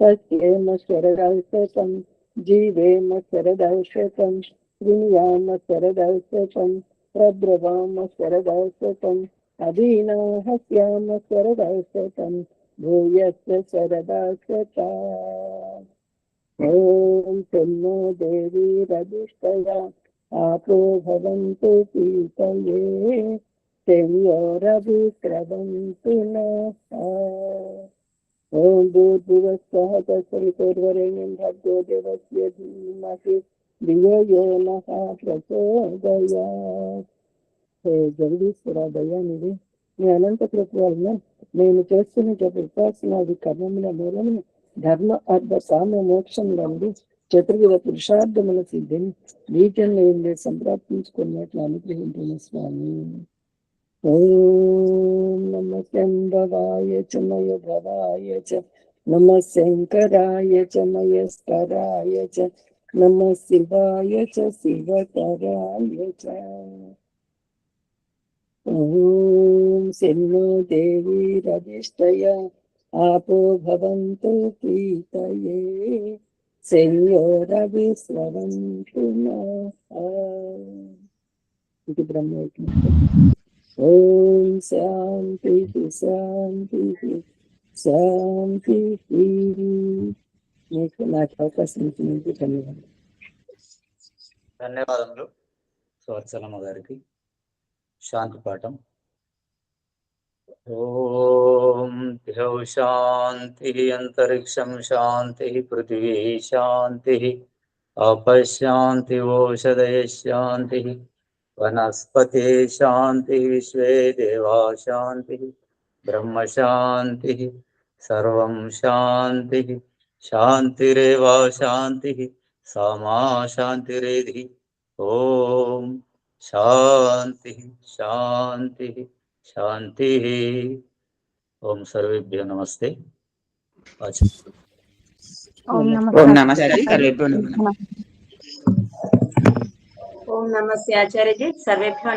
तस्येम शरदौषधं जीवेम शरदौषधं गृह्याम शरदौषधं प्रब्रवाम शरदौषधम् अधीनाः स्याम शरदौषधं भूयस्य शरदौषधा ॐ तन्नो देवी रजिष्ठया आपो भवन्तु पीतये संयोरभिक्रमन्तु नः ॐ भूर्भुवस्सः तत्सवितुर्वरेण्यं भर्गो देवस्य धीमहि धियो यो नः ప్రచోదయాత్. హే జగదీశ్వర దయానిధి, మీ అనంత కృప వలన నేను చేస్తున్న ఉపాసనాది కర్మముల మూలమున ధర్మ అర్థ కామ మోక్షములందు చతుర్విధ పురుషార్థముల సిద్ధిని వీటిని ఏందే సంప్రాప్తించుకున్నట్లు అనుగ్రహించిన స్వామి. ఓం నమ శంభవాయ చ మయ భవాయ చ నమ శంకరాయ చ మయస్కరాయ చ నమ శివాయ చ శివకరాయ చ. ఓం శన్నో దేవీ రజిష్ఠయ आपो भवन्तु प्रीतये संयोरविस्रवन्तु नः. इति ब्रह्मयज्ञः. ॐ शान्तिः शान्तिः शान्तिः. మీకు నాకు అవకాశం ఇచ్చినందుకు ధన్యవాదాలు. ధన్యవాదములు సువత్సలమ్మ గారికి. శాంతి పాఠం. ఓం ద్యౌ శాంతి అంతరిక్షం శాంతి పృథివీ శాంతి అపశాంతి ఓషధయ శాంతి వనస్పతి శాంతి విశ్వే దేవా శాంతి బ్రహ్మ శాంతి సర్వం శాంతి శాంతిరేవ శాంతి సమా శాంతిరేధి. ఓం శాంతి శాంతి శాంతి. ఓం సర్వేభ్యో నమస్తే. ఓం ఓం నమస్తే సర్వేభ్యో నమః. ఓం నమస్తే ఆచార్యజీ. సర్వేభ్యో